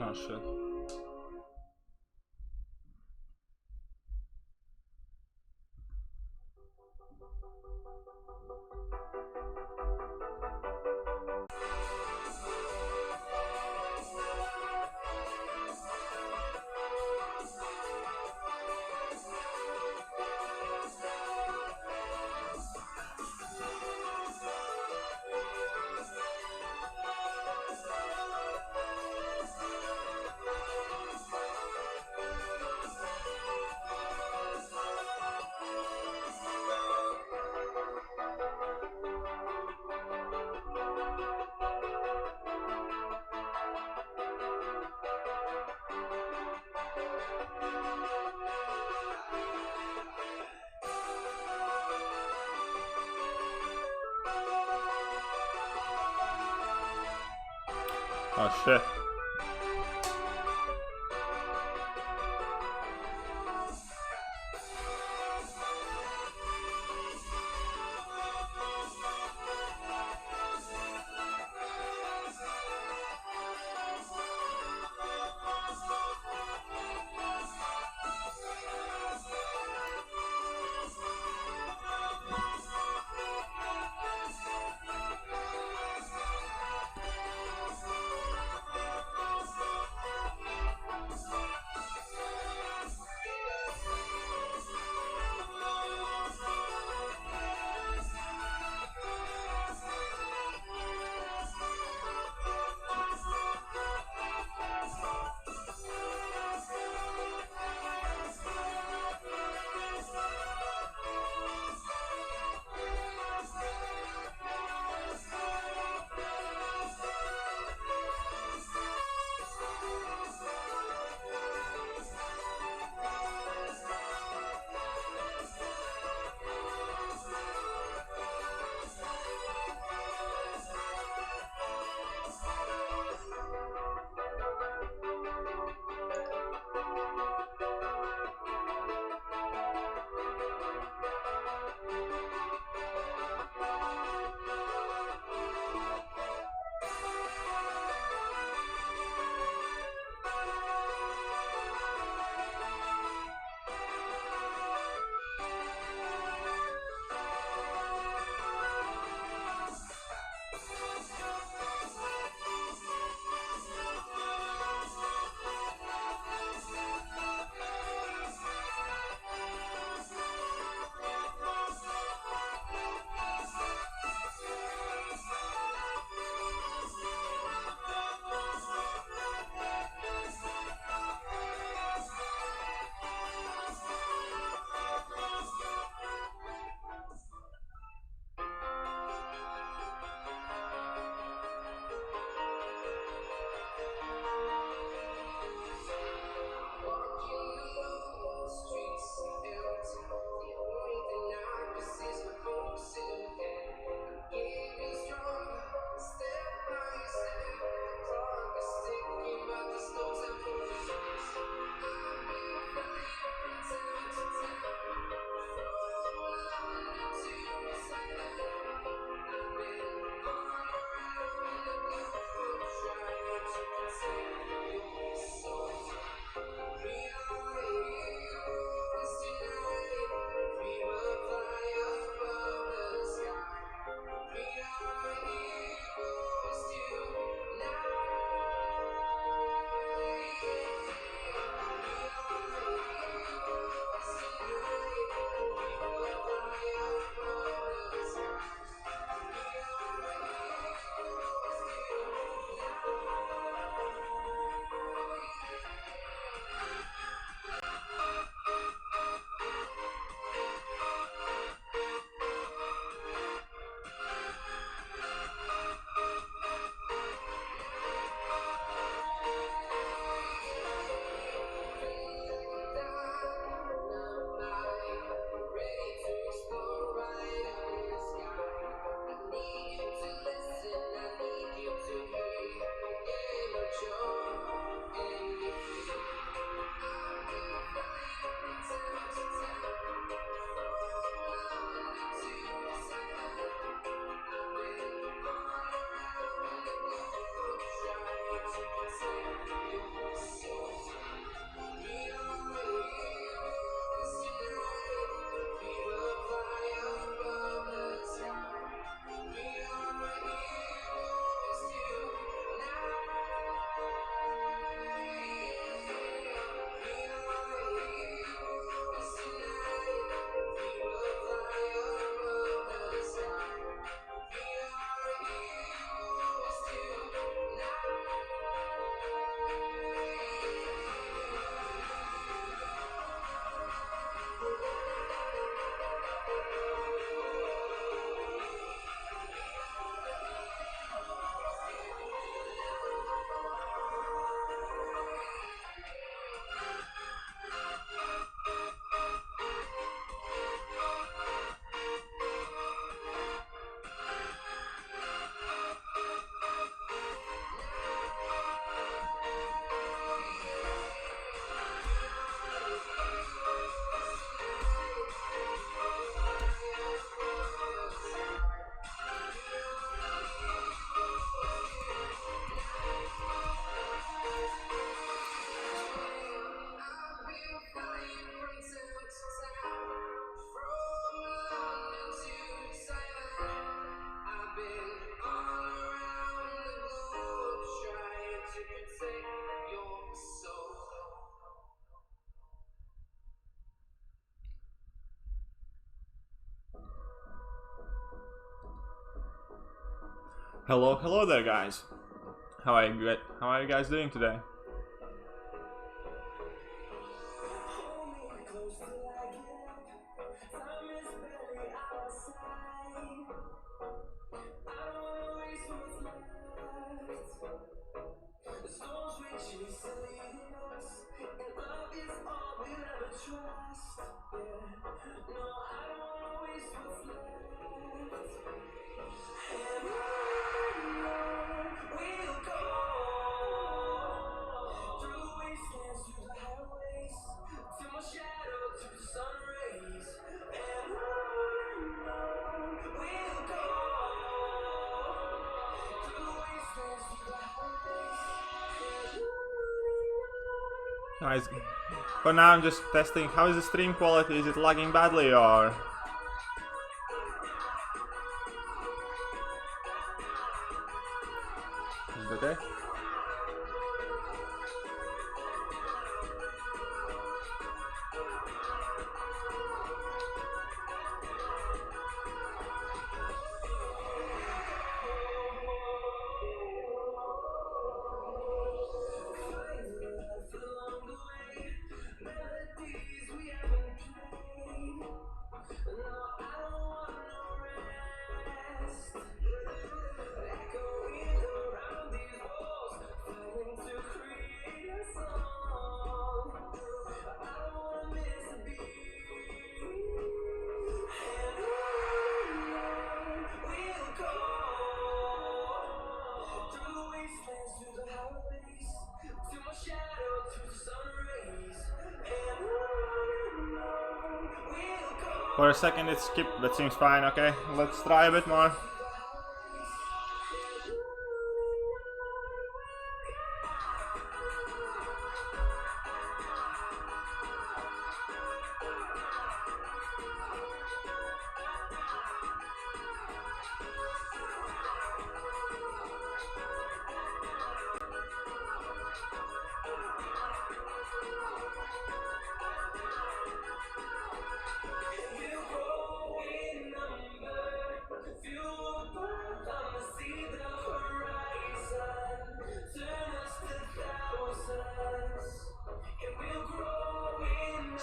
Oh shit. Oh shit. Hello there, guys. How are you guys doing today? Guys, for now I'm just testing. How is the stream quality? Is it lagging badly or? Is it okay? For a second it skipped, that seems fine. Okay, let's try a bit more.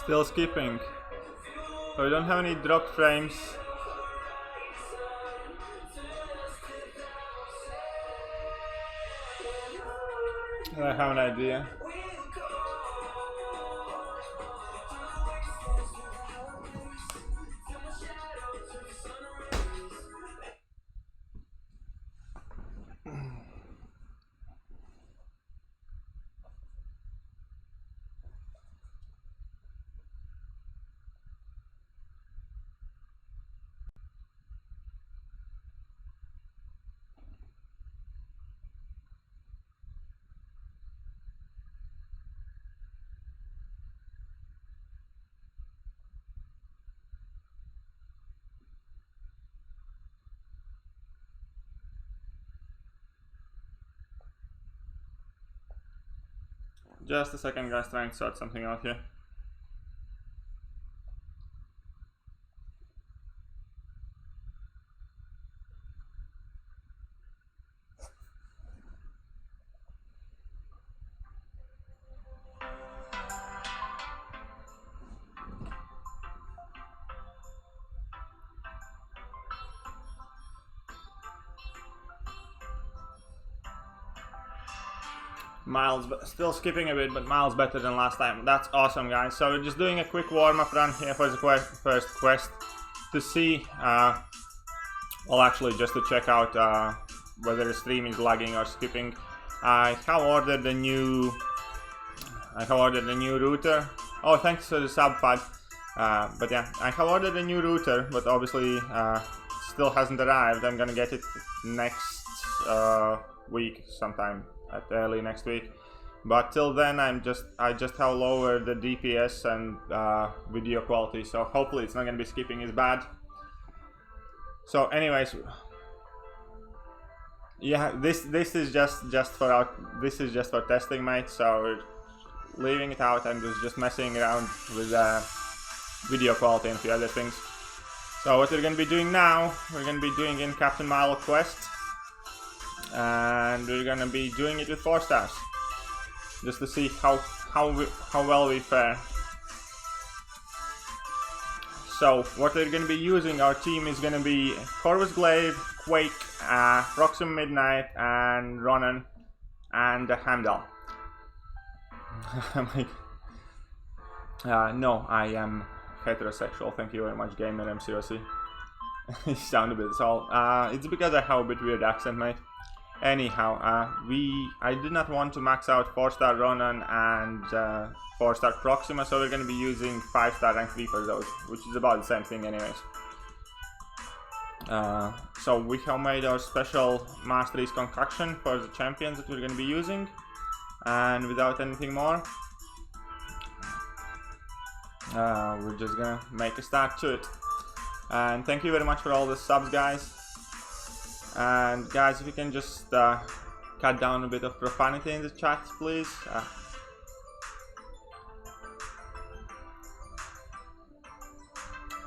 Still skipping. So we don't have any dropped frames. I have an idea. Just a second, guys, trying to sort something out here. Miles, still skipping a bit, but miles better than last time. That's awesome, guys. So we're just doing a quick warm-up run here for the first quest to see, well, actually just to check out whether the stream is lagging or skipping. I have ordered a new router. Oh, thanks for the sub, Fad. But yeah, I have ordered a new router, but obviously still hasn't arrived. I'm gonna get it next week sometime. At early next week, but till then I just have lowered the DPS and video quality, so hopefully it's not gonna be skipping as bad. So anyways, yeah, this is just for testing, mate. So we're leaving it out and just messing around with video quality and a few other things. So what we're gonna be doing now, we're gonna be doing in Captain Milo quest. and we're gonna be doing it with 4 stars, just to see how well we fare. So what we're gonna be using, our team is gonna be Corvus Glaive, Quake, Proxima Midnight, and Ronan, and Heimdall. No, I am heterosexual. Thank you very much, gamer mcoc. You sound a bit so. It's because I have a bit weird accent, mate. Anyhow, I did not want to max out 4-star Ronan and 4-star Proxima, so we're going to be using 5-star rank 3 for those, which is about the same thing anyways. So we have made our special masteries concoction for the champions that we're going to be using, and without anything more, we're just gonna make a start to it. And thank you very much for all the subs, guys. And guys, if you can just cut down a bit of profanity in the chat, please.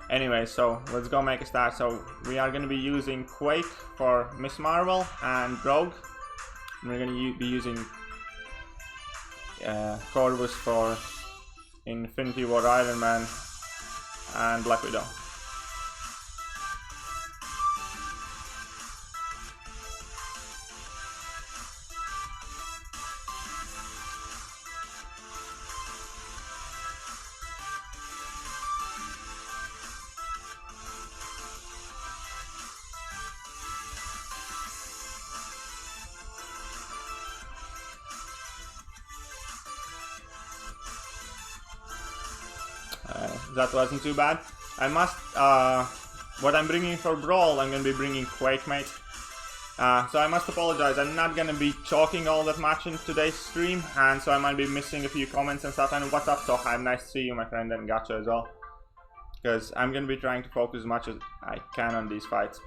Anyway, so let's go make a start. So we are going to be using Quake for Miss Marvel and Rogue. And we're going to be using Corvus for Infinity War, Iron Man, and Black Widow. That wasn't too bad. I must, what I'm bringing for Brawl, I'm going to be bringing Quake, mate. So I must apologize, I'm not going to be talking all that much in today's stream, and so I might be missing a few comments and stuff. And what's up, Soheim? Nice to see you, my friend, and Gacha as well. Because I'm going to be trying to focus as much as I can on these fights.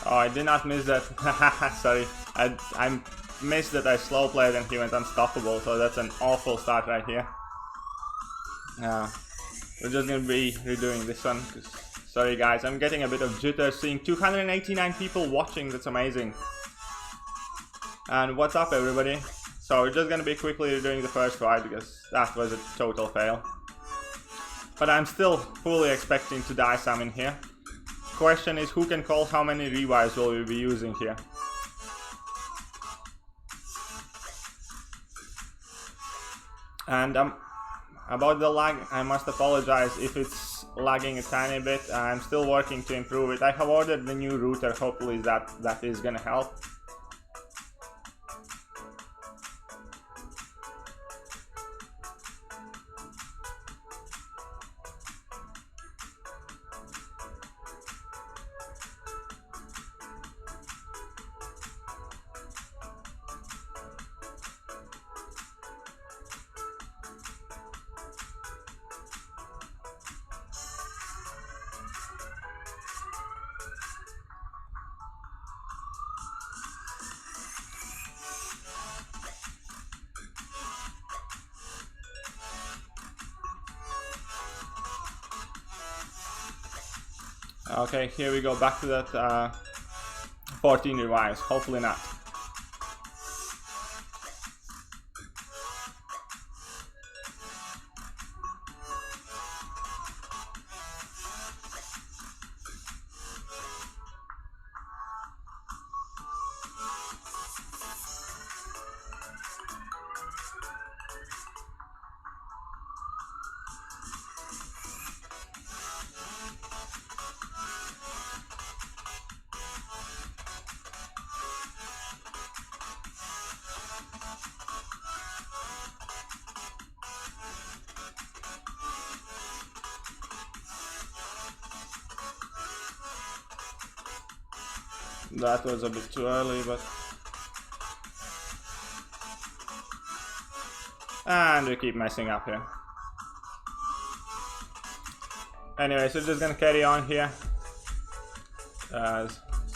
Oh, I did not miss that. Sorry, I missed that I slow played and he went unstoppable, so that's an awful start right here. We're just gonna be redoing this one. Sorry guys, I'm getting a bit of jitter seeing 289 people watching, that's amazing. And what's up everybody? So we're just gonna be quickly redoing the first fight because that was a total fail. But I'm still fully expecting to die some in here. Question is, who can call how many revives will we be using here? And about the lag, I must apologize if it's lagging a tiny bit. I'm still working to improve it. I have ordered the new router, hopefully that is gonna help. Okay, here we go, back to that 14 revives, hopefully not. That was a bit too early, but... And we keep messing up here. Anyway, so just gonna carry on here. So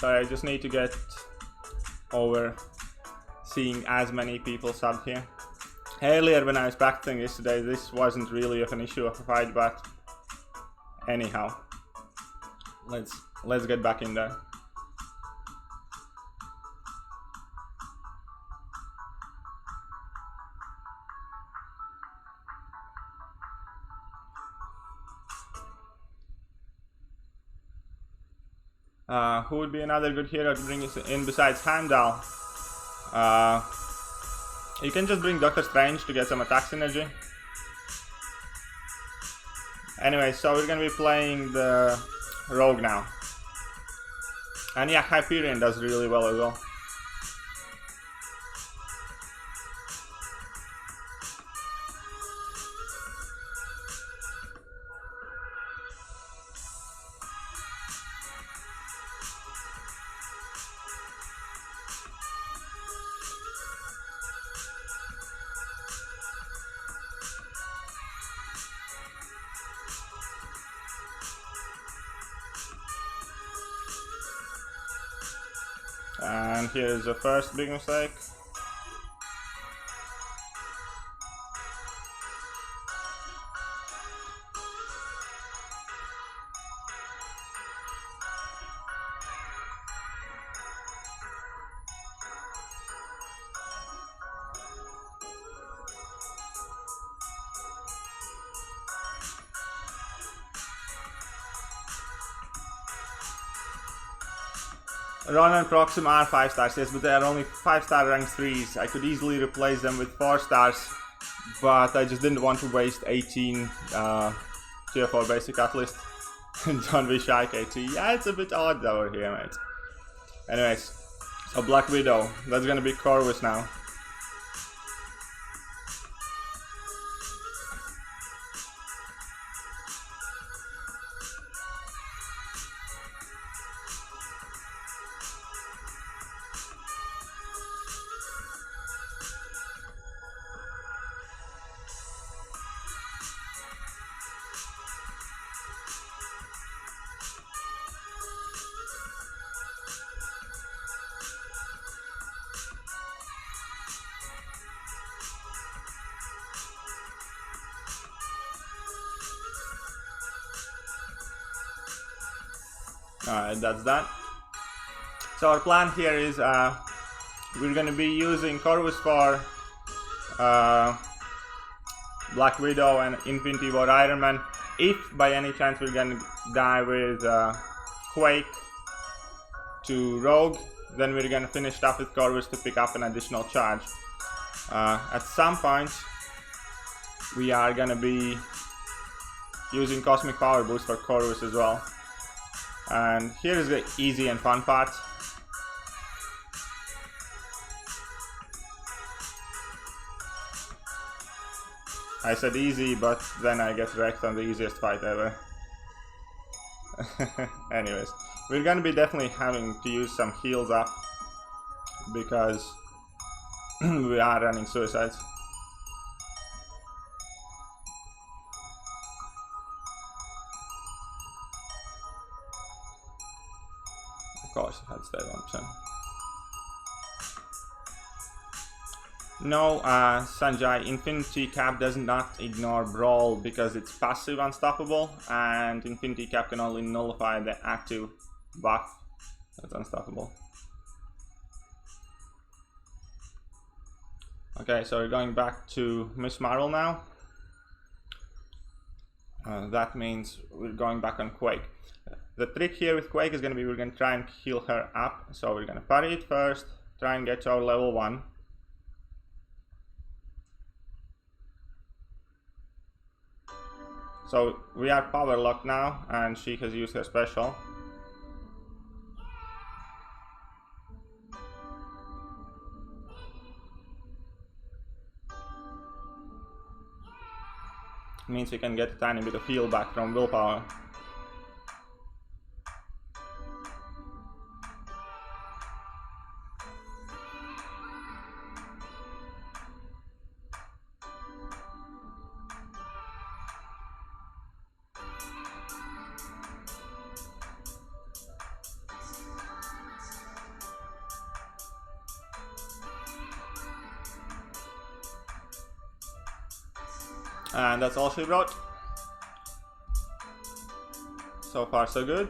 I just need to get over seeing as many people sub here. Earlier when I was practicing yesterday, this wasn't really of an issue of a fight, but anyhow, let's get back in there. Who would be another good hero to bring us in besides Heimdall? You can just bring Doctor Strange to get some attack synergy. Anyway, so we're gonna be playing the Rogue now. And yeah, Hyperion does really well as well. And here's the first big mistake. Ron and Proxima are 5 stars, yes, but they are only 5-star rank 3s. I could easily replace them with 4 stars, but I just didn't want to waste 18 tier 4 basic at least. Don't be shy, KT. Yeah, it's a bit odd over here, mate. Anyways, so Black Widow. That's gonna be Corvus now. Alright, that's that. So our plan here is we're going to be using Corvus for Black Widow and Infinity War Iron Man. If by any chance we're going to die with Quake to Rogue, then we're going to finish stuff with Corvus to pick up an additional charge. At some point we are going to be using Cosmic Power Boost for Corvus as well. And here is the easy and fun part. I said easy, but then I get wrecked on the easiest fight ever. Anyways, we're gonna be definitely having to use some heals up because we are running suicides. Of course, I had stayed on 10. No, Sanjay, Infinity Cap does not ignore Brawl because it's passive unstoppable, and Infinity Cap can only nullify the active buff that's unstoppable. Okay, so we're going back to Miss Marvel now. That means we're going back on Quake. The trick here with Quake is going to be we're going to try and heal her up. So we're going to parry it first, try and get to our level 1. So we are power locked now, and she has used her special. Means we can get a tiny bit of heal back from willpower. And that's all she brought. So far so good.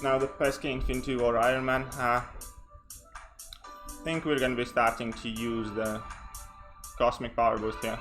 Now the pesky Infinity War Iron Man. I think we're gonna be starting to use the Cosmic Power Boost here.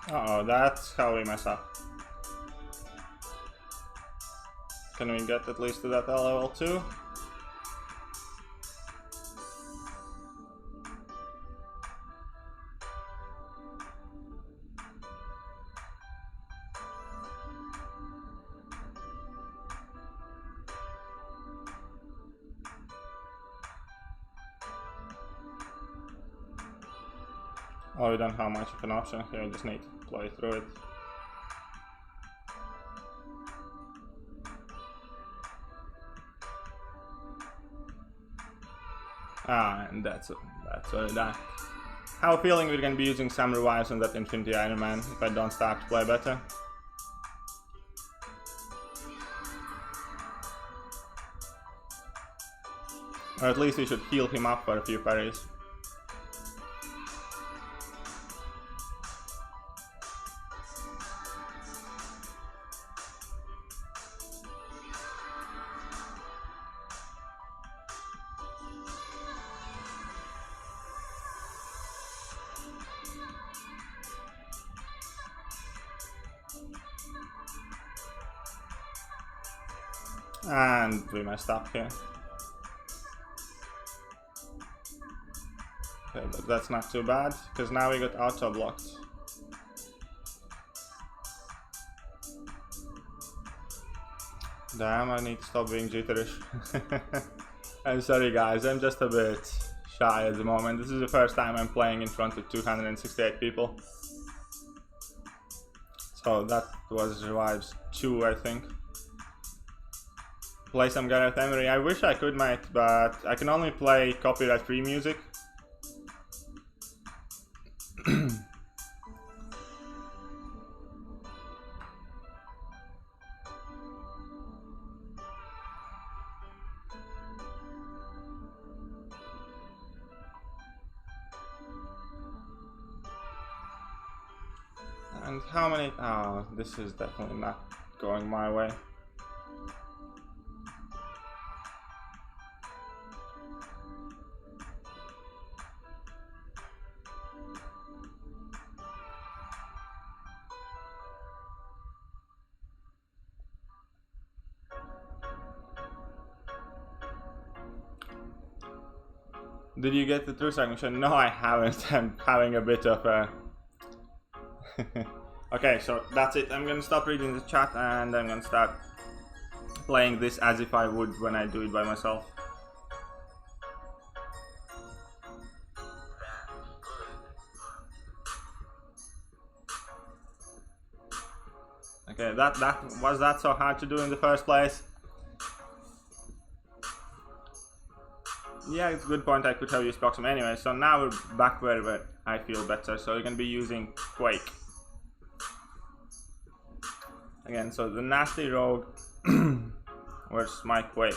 Uh-oh, that's how we mess up. Can we get at least to that level 2? Oh, we don't have much of an option here, we just need to play through it. Ah, and that's already done. I have a feeling we're gonna be using some revives on that Infinity Iron Man if I don't start to play better. Or at least we should heal him up for a few parries. And we messed up here. Okay, but that's not too bad, because now we got auto blocked. Damn, I need to stop being jitterish. I'm sorry guys, I'm just a bit shy at the moment. This is the first time I'm playing in front of 268 people. So that was revives 2, I think. Play some Gareth Emery. I wish I could, mate, but I can only play copyright-free music. And how many? Oh, this is definitely not going my way. Did you get the true mission? No, I haven't. I'm having a bit of a... Okay, so that's it. I'm gonna stop reading the chat and I'm gonna start playing this as if I would when I do it by myself. Okay, was that so hard to do in the first place? Yeah, it's a good point. I could have used Proxima anyway. So now we're back where I feel better. So we're gonna be using Quake again. So the nasty rogue. Where's my Quake?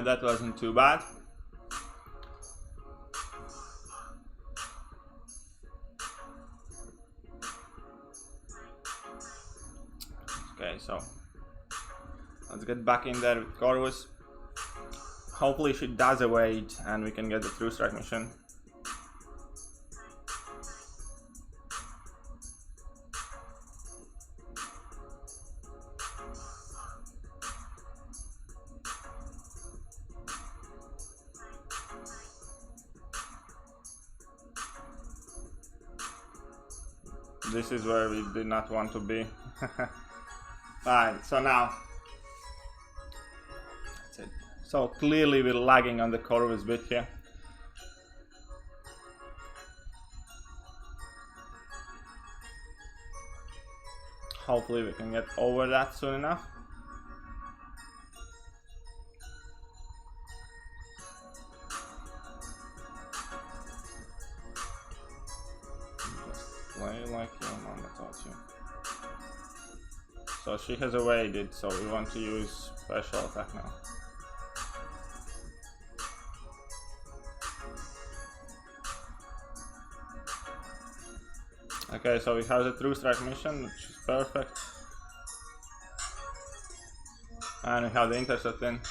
That wasn't too bad. Okay, so let's get back in there with Corvus. Hopefully she does evade and we can get the true strike mission. This is where we did not want to be. Alright, so now that's it. So clearly we're lagging on the Corvus bit here. Hopefully we can get over that soon enough. Just play like your mama taught you. So she has evaded, so we want to use special attack now. Okay, so we have the true strike mission, which is perfect. And we have the intercept in.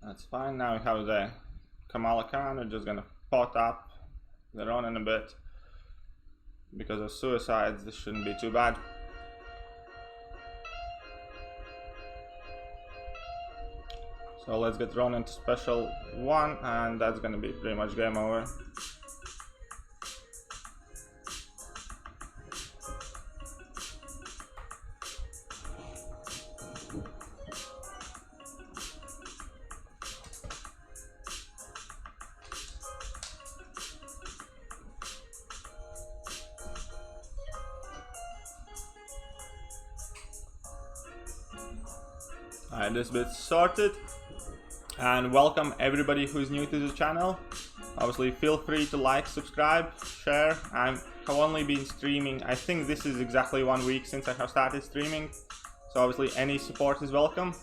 That's fine. Now we have the Kamala Khan. We're just gonna pot up the run in a bit. Because of suicides, this shouldn't be too bad. So let's get Ron into special 1, and that's gonna be pretty much game over. Alright, this bit's sorted. And welcome everybody who's new to the channel. Obviously feel free to like, subscribe, share. I have only been streaming, I think this is exactly 1 week since I have started streaming. So obviously any support is welcome.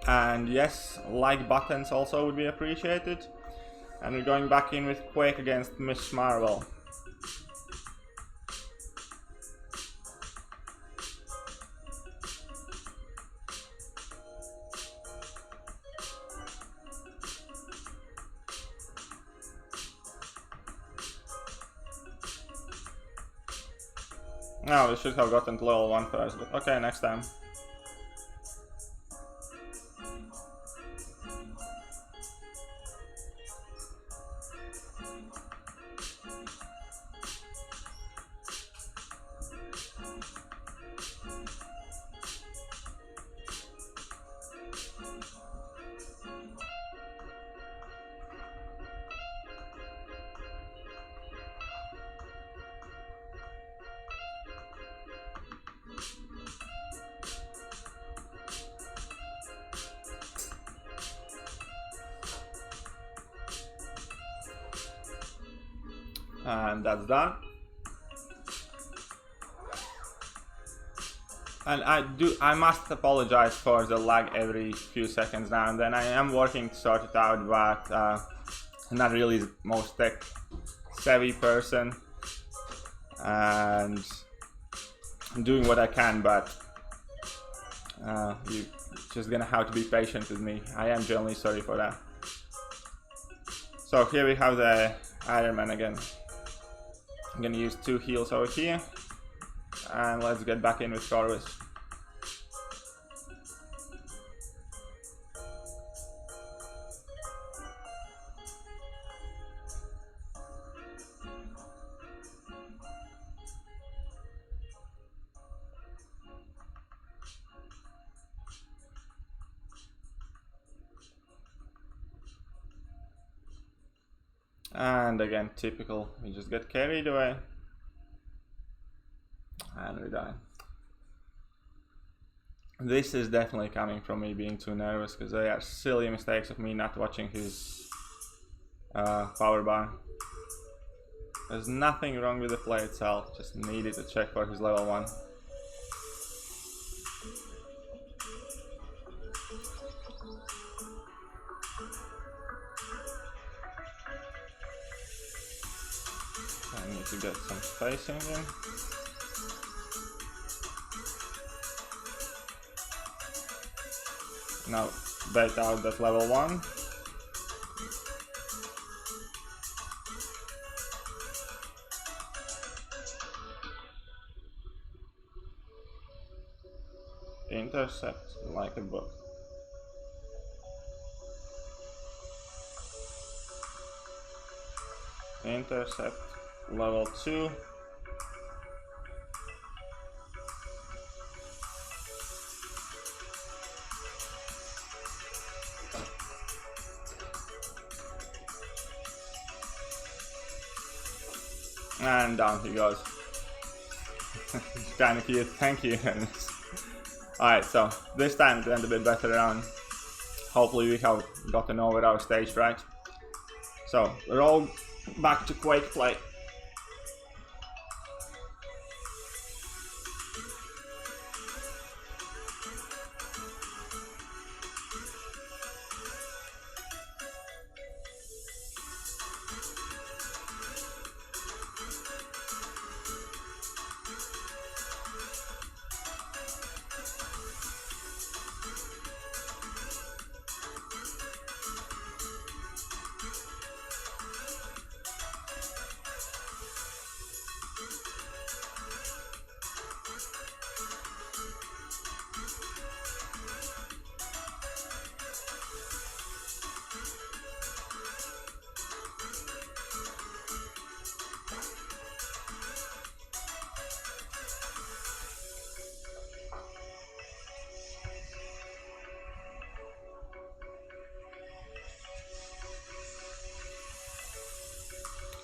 And yes, like buttons also would be appreciated. And we're going back in with Quake against Miss Marvel. No, we should have gotten to level 1 first, but okay, next time. And that's done. And I must apologize for the lag every few seconds now and then. I am working to sort it out, but I'm not really the most tech savvy person, and I'm doing what I can, but you're just gonna have to be patient with me. I am genuinely sorry for that. So here we have the Iron Man again. I'm gonna use 2 heals over here, and let's get back in with Corvus. And again, typical, we just get carried away and we die. This is definitely coming from me being too nervous, because they are silly mistakes of me not watching his power bar. There's nothing wrong with the play itself, just needed to check for his level 1. I need to get some spacing in. Now bait out that level 1. Intercept like a book. Intercept level 2. And down he goes. Kinda cute, thank you. Alright, so this time it went a bit better around. Hopefully we have gotten over our stage right. So we're all back to Quake play.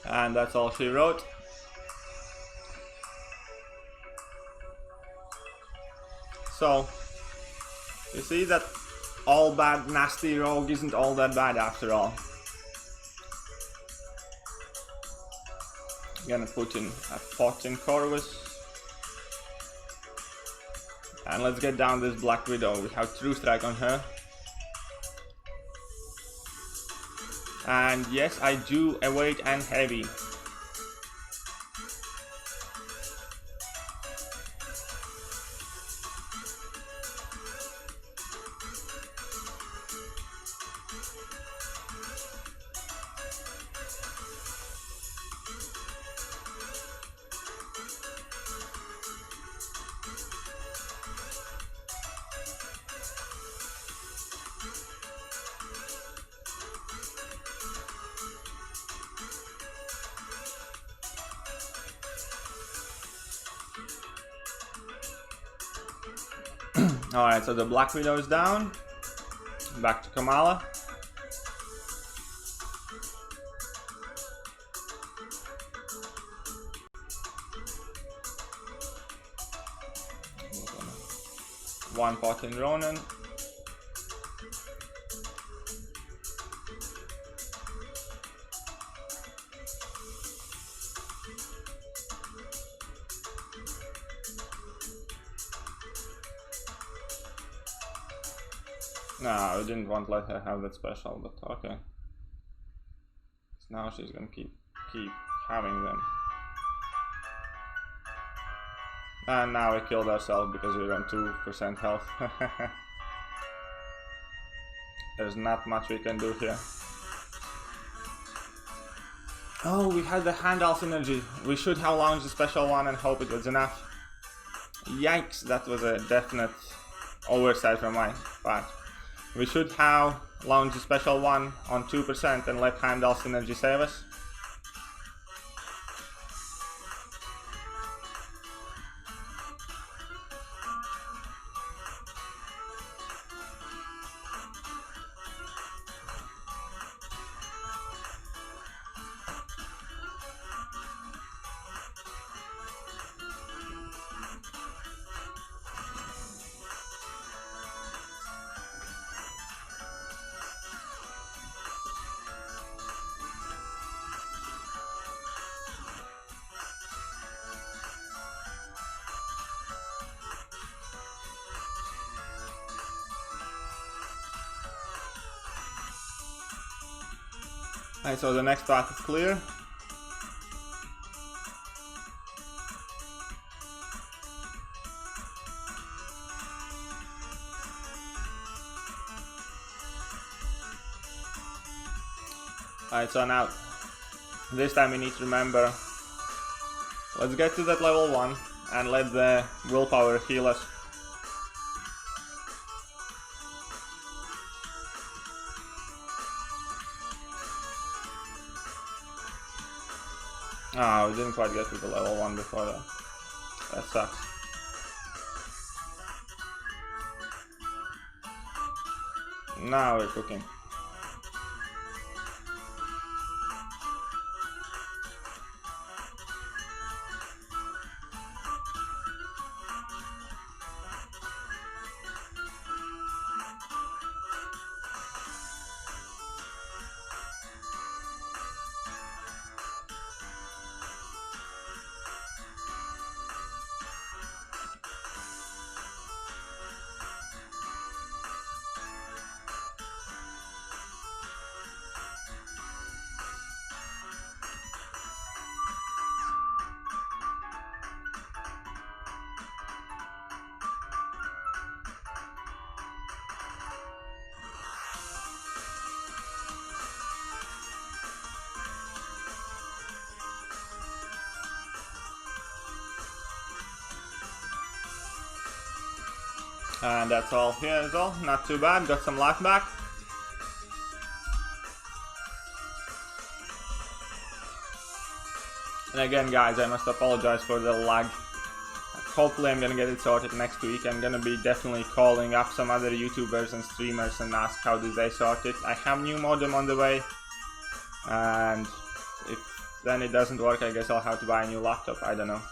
And that's all she wrote. So, you see that all bad nasty rogue isn't all that bad after all. I'm gonna put in a pot in Corvus. And let's get down this Black Widow. We have True Strike on her. And yes, I do await and heavy. Alright, so the Black Widow is down. Back to Kamala. One pot in Ronin. No, I didn't want to let her have that special, but okay. So now she's gonna keep having them. And now we killed ourselves because we're on 2% health. There's not much we can do here. Oh, we had the Handel synergy. We should have launched the special one and hope it was enough. Yikes, that was a definite oversight from my part. We should have launched the special one on 2% and let Handel synergy save us. Alright, so the next path is clear. Alright, so now, this time we need to remember, let's get to that level 1 and let the willpower heal us. Oh, we didn't quite get to the level 1 before that. That sucks. Now we're cooking. And that's all here as well, not too bad, got some life back. And again guys, I must apologize for the lag. Hopefully I'm gonna get it sorted next week. I'm gonna be definitely calling up some other YouTubers and streamers and ask how did they sort it. I have new modem on the way, and if then it doesn't work, I guess I'll have to buy a new laptop, I don't know.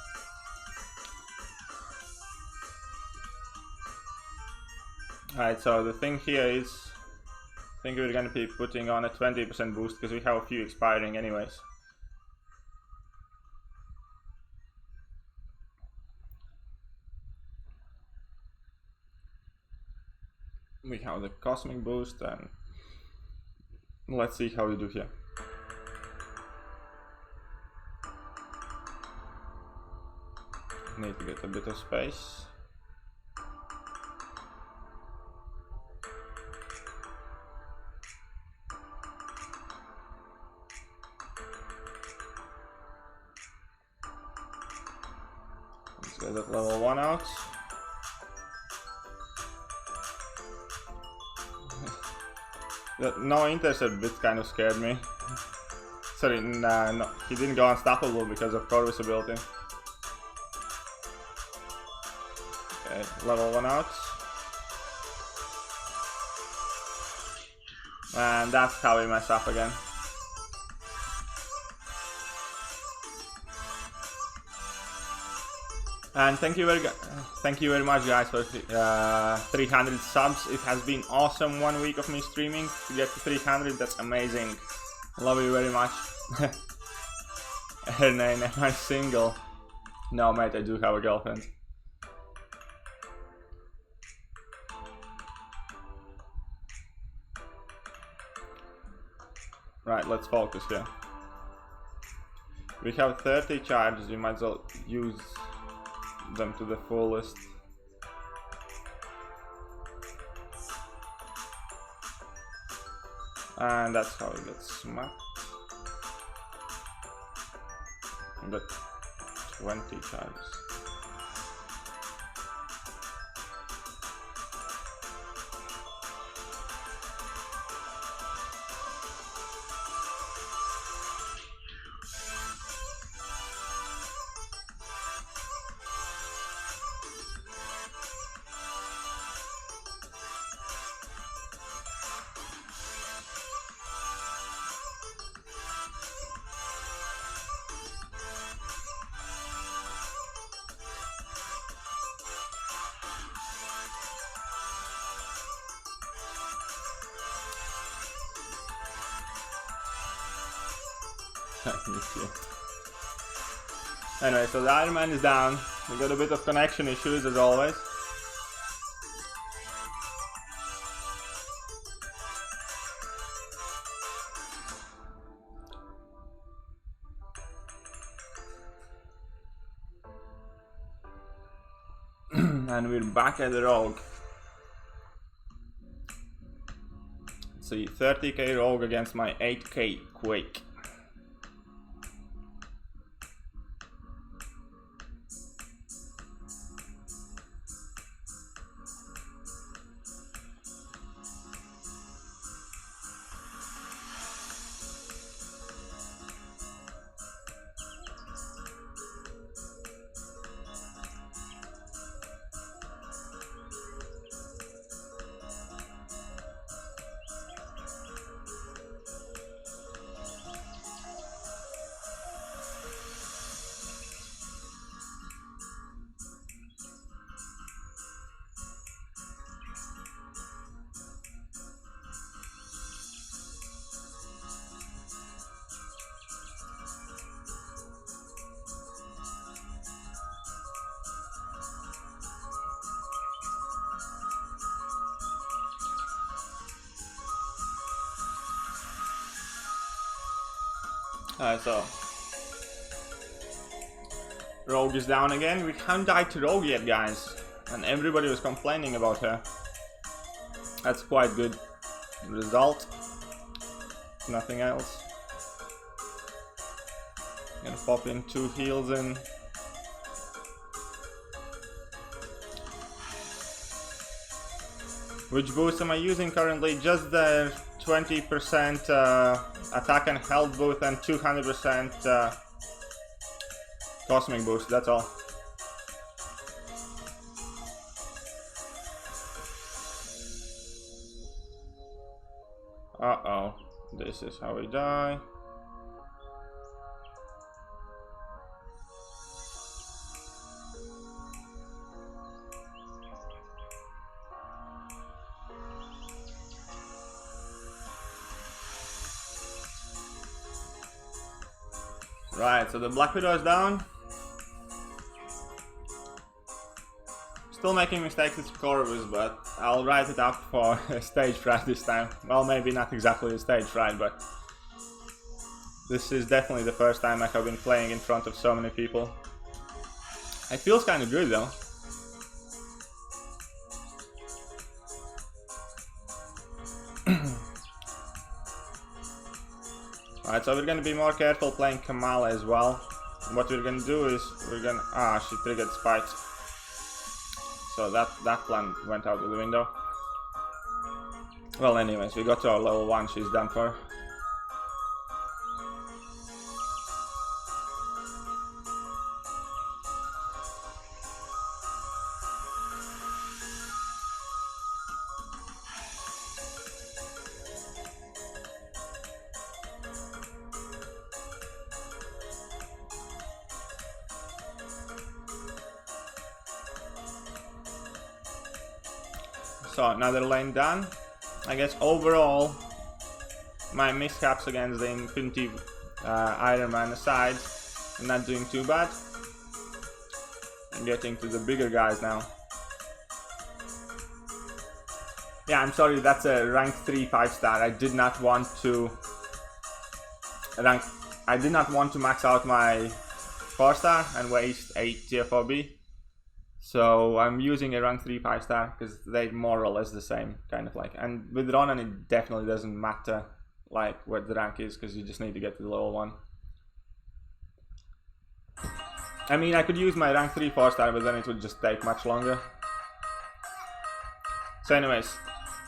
Alright, so the thing here is, I think we're gonna be putting on a 20% boost because we have a few expiring anyways. We have the cosmic boost, and let's see how we do here. Need to get a bit of space. Let's get that level 1 out. That no intercept bit kind of scared me. Sorry, no, he didn't go unstoppable because of Corvus ability. Okay, level 1 out. And that's how we mess up again. And thank you very much guys for 300 subs. It has been awesome 1 week of me streaming to get to 300. That's amazing. Love you very much. Her name, am I single? No mate, I do have a girlfriend. Right, let's focus here. We have 30 charges, we might as well use them to the fullest. And that's how it gets smacked. But 20 charges. Anyway, so the Iron Man is down. We got a bit of connection issues as always. And we're back at the rogue. Let's see, 30k rogue against my 8k quake. So rogue is down again. We haven't died to rogue yet, guys, and everybody was complaining about her. That's quite good result. Nothing else. Gonna pop in 2 heals in. Which boost am I using currently? Just the 20% attack and health boost and 200% cosmic boost, that's all. Uh-oh, this is how we die. Right, so the Black Widow is down. Still making mistakes with Corvus, but I'll write it up for stage fright this time. Well, maybe not exactly a stage fright, but this is definitely the first time I have been playing in front of so many people. It feels kind of good though. Alright, so we're gonna be more careful playing Kamala as well. What we're gonna do is we're gonna... Ah, she triggered Spite. So that plan went out of the window. Well, anyways, we got to our level 1, she's done for. So another lane done. I guess overall my mishaps against the Infinity Iron Man aside, I'm not doing too bad. I'm getting to the bigger guys now. Yeah, I'm sorry, that's a rank 3 5-star. I did not want to max out my 4-star and waste 8 tier 4B. So I'm using a rank 3 5-star because they're more or less the same, kind of like. And with Ronan it definitely doesn't matter like what the rank is, because you just need to get to the level 1. I mean, I could use my rank 3 4-star, but then it would just take much longer. So anyways,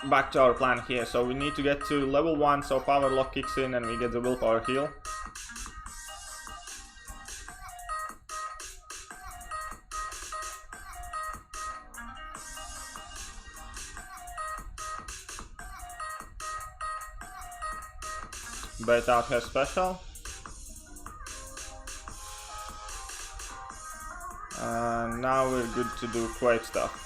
back to our plan here. So we need to get to level 1 so power lock kicks in and we get the willpower heal. Bait out her special. Now we're good to do Quake stuff.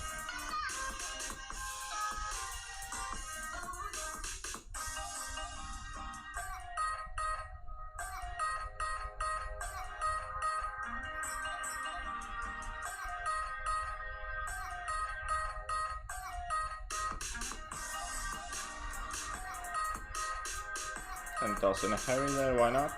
And toss in a Harry there, why not?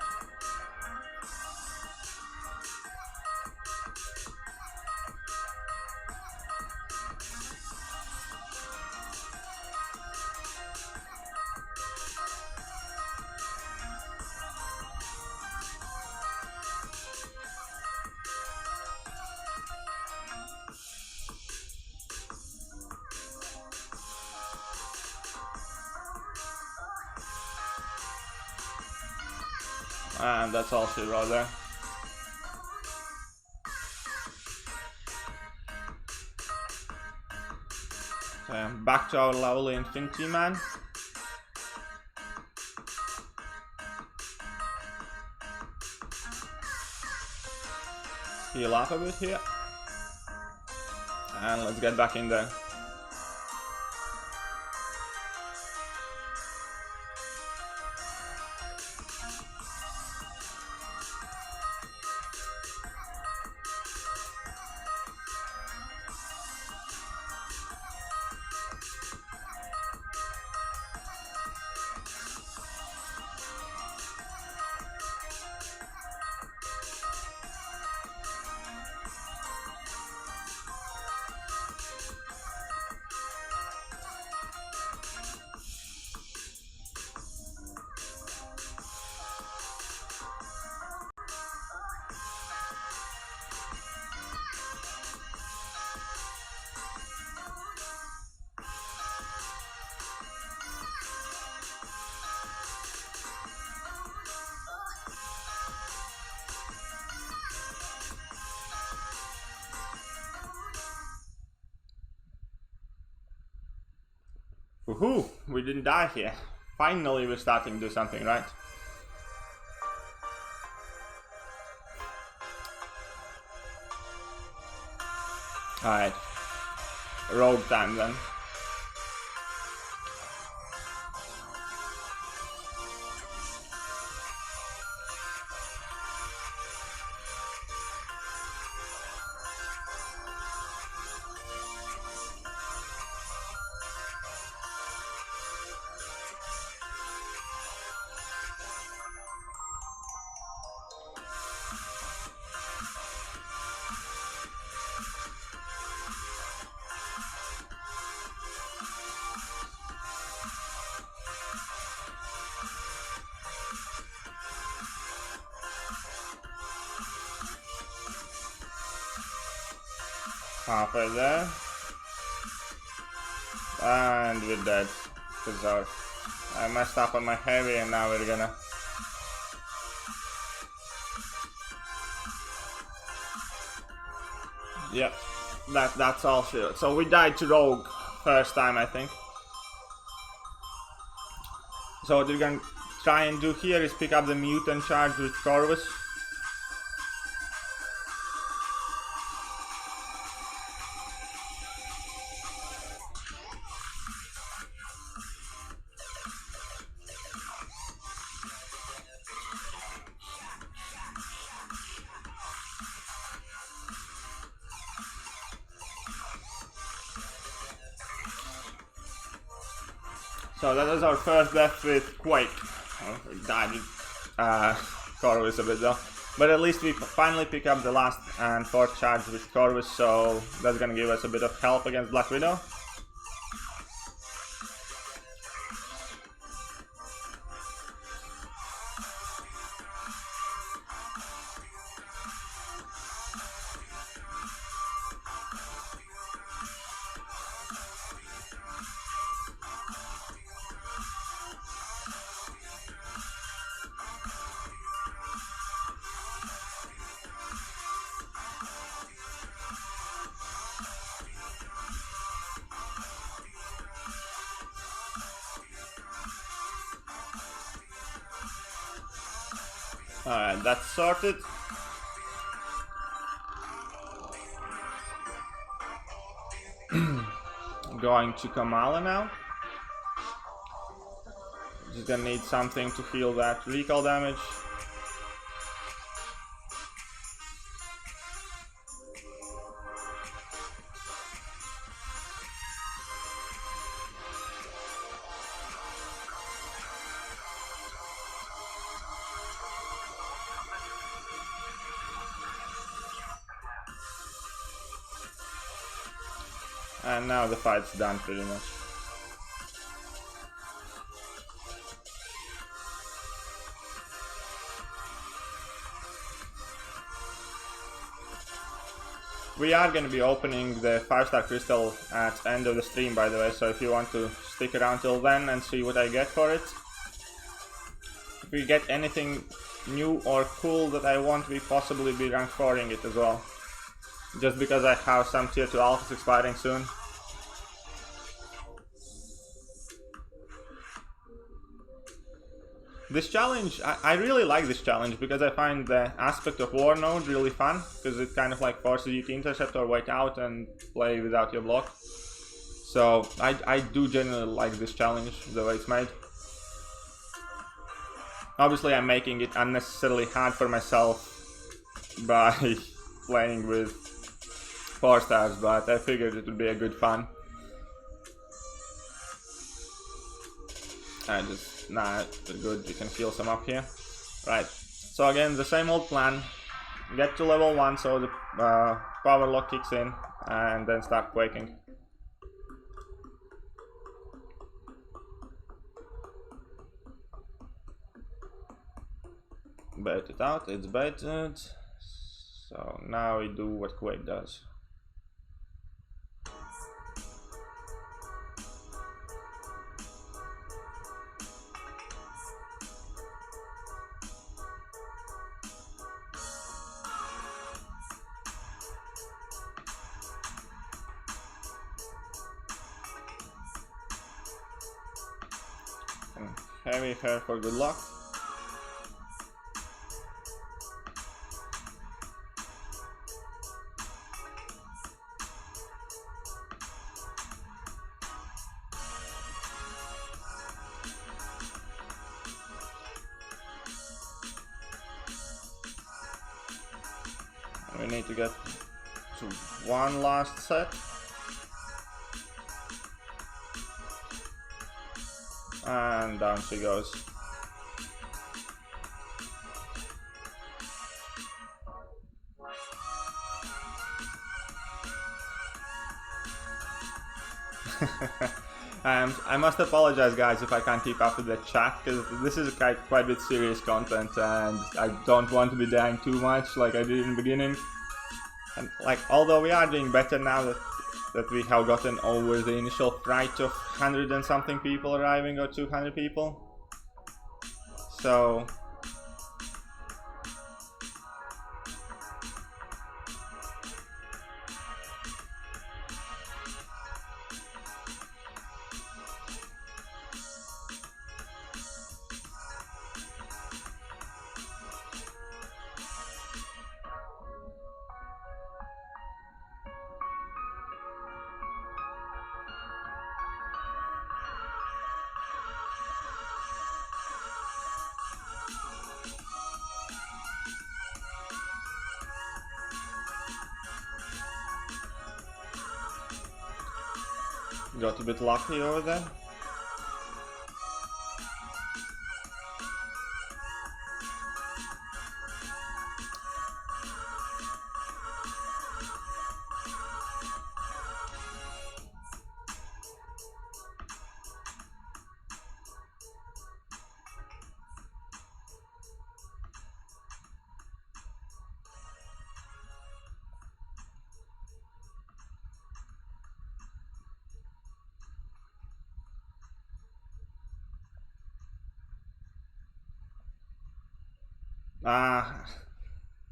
And that's all she wrote there. So back to our lovely Infinity Man. Heal up a bit here. And let's get back in there. Woohoo! We didn't die here. Finally we're starting to do something, right? Alright. Rogue time then. Halfway there. And we're dead. Because I messed up on my heavy and now we're gonna... Yep, that's all she wrote. So we died to Rogue first time, I think. So what we're gonna try and do here is pick up the mutant charge with Corvus. So that was our first death with Quake. Oh, we died with Corvus a bit though. But at least we finally pick up the last and fourth charge with Corvus, so that's gonna give us a bit of help against Black Widow. Alright, that's sorted. Going to Kamala now. Just gonna need something to heal that recall damage. And now the fight's done pretty much. We are going to be opening the 5-star crystal at the end of the stream, by the way, so if you want to stick around till then and see what I get for it, if we get anything new or cool that I want, we possibly be rank 4ing it as well. Just because I have some tier 2 alphas expiring soon. This challenge, I really like this challenge because I find the aspect of war node really fun, because it kind of like forces you to intercept or wait out and play without your block. So I do generally like this challenge, the way it's made. Obviously I'm making it unnecessarily hard for myself by playing with 4 stars, but I figured it would be a good fun. Nah, good, you can heal some up here. Right, so again, the same old plan. Get to level 1 so the power lock kicks in, and then start quaking. Bait it out, it's baited. So now we do what Quake does. And heavy hair for good luck. We need to get to one last set. And down she goes. I must apologize, guys, if I can't keep up with the chat, because this is quite a bit serious content and I don't want to be dying too much like I did in the beginning. And like, although we are doing better now that we have gotten over the initial fright of 100 and something people arriving, or 200 people. So got a bit lucky over there.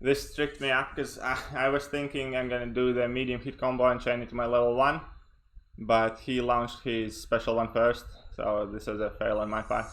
This tricked me up because I was thinking I'm gonna do the medium hit combo and chain it to my level 1, but he launched his special one first, so this was a fail on my part.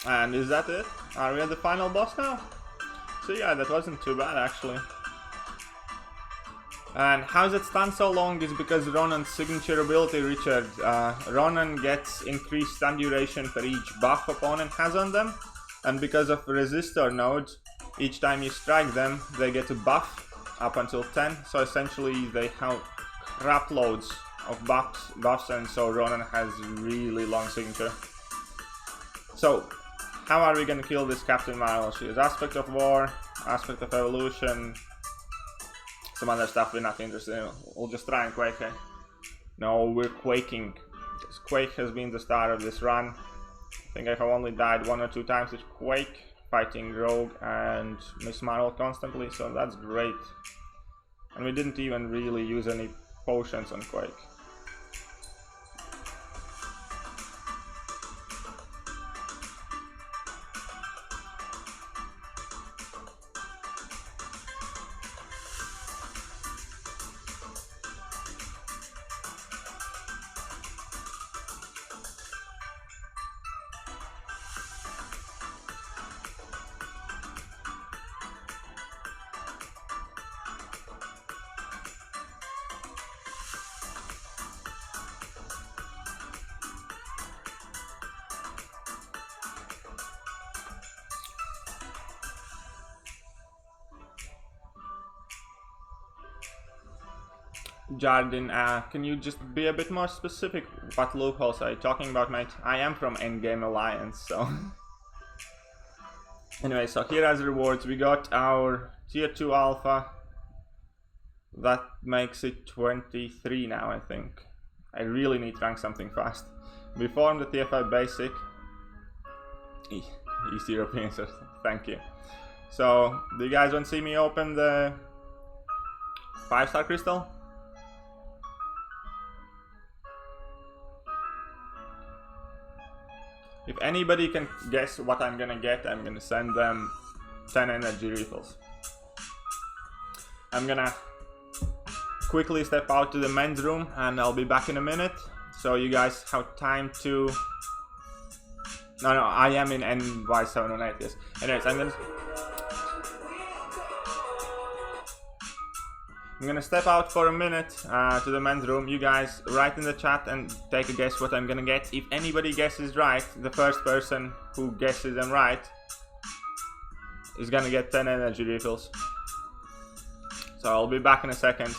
And is that it? Are we at the final boss now? So yeah, that wasn't too bad actually. And how does it stand so long is because Ronan's signature ability, Richard. Ronan gets increased stun duration for each buff opponent has on them. And because of resistor nodes, each time you strike them, they get a buff up until 10. So essentially they have crap loads of buffs, and so Ronan has really long signature. So, how are we gonna kill this Captain Marvel? She has Aspect of War, Aspect of Evolution, some other stuff we're not interested in. We'll just try and Quake, eh? No, we're Quaking. Because Quake has been the star of this run. I think I have only died 1 or 2 times with Quake, fighting Rogue and Miss Marvel constantly, so that's great. And we didn't even really use any potions on Quake. Jardin, can you just be a bit more specific? What loopholes are you talking about, mate? I am from Endgame Alliance, so... Anyway, so here as rewards, we got our tier 2 alpha. That makes it 23 now, I think. I really need to rank something fast. We formed the tier 5 basic. East European, so thank you. So, do you guys want to see me open the 5-star crystal? If anybody can guess what I'm gonna get, I'm gonna send them 10 energy refills. I'm gonna quickly step out to the men's room and I'll be back in a minute. So you guys have time to... No, I am in NY718, yes. Anyways, I'm gonna step out for a minute to the men's room. You guys write in the chat and take a guess what I'm gonna get. If anybody guesses right, the first person who guesses them right is gonna get 10 energy refills. So I'll be back in a second.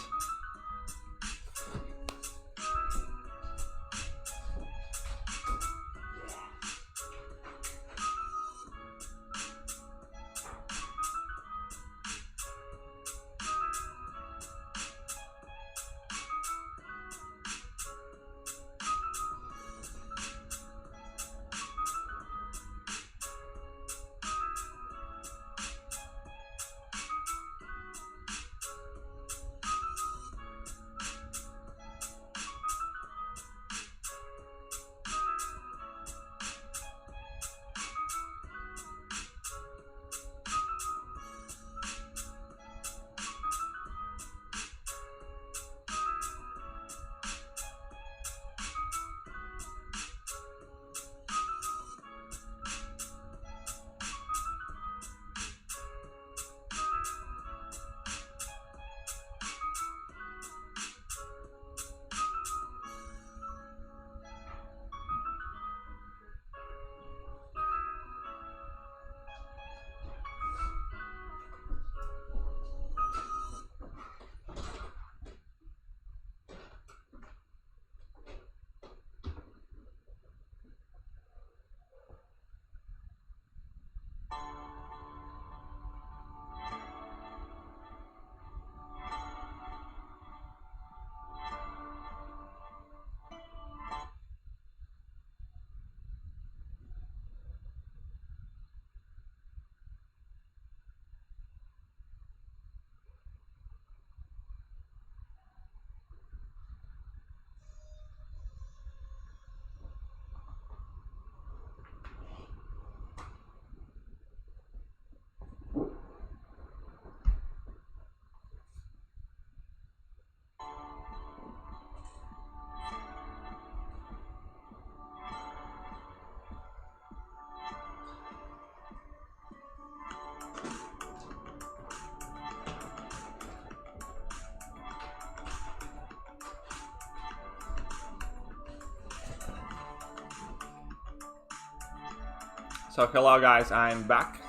So hello guys, I'm back.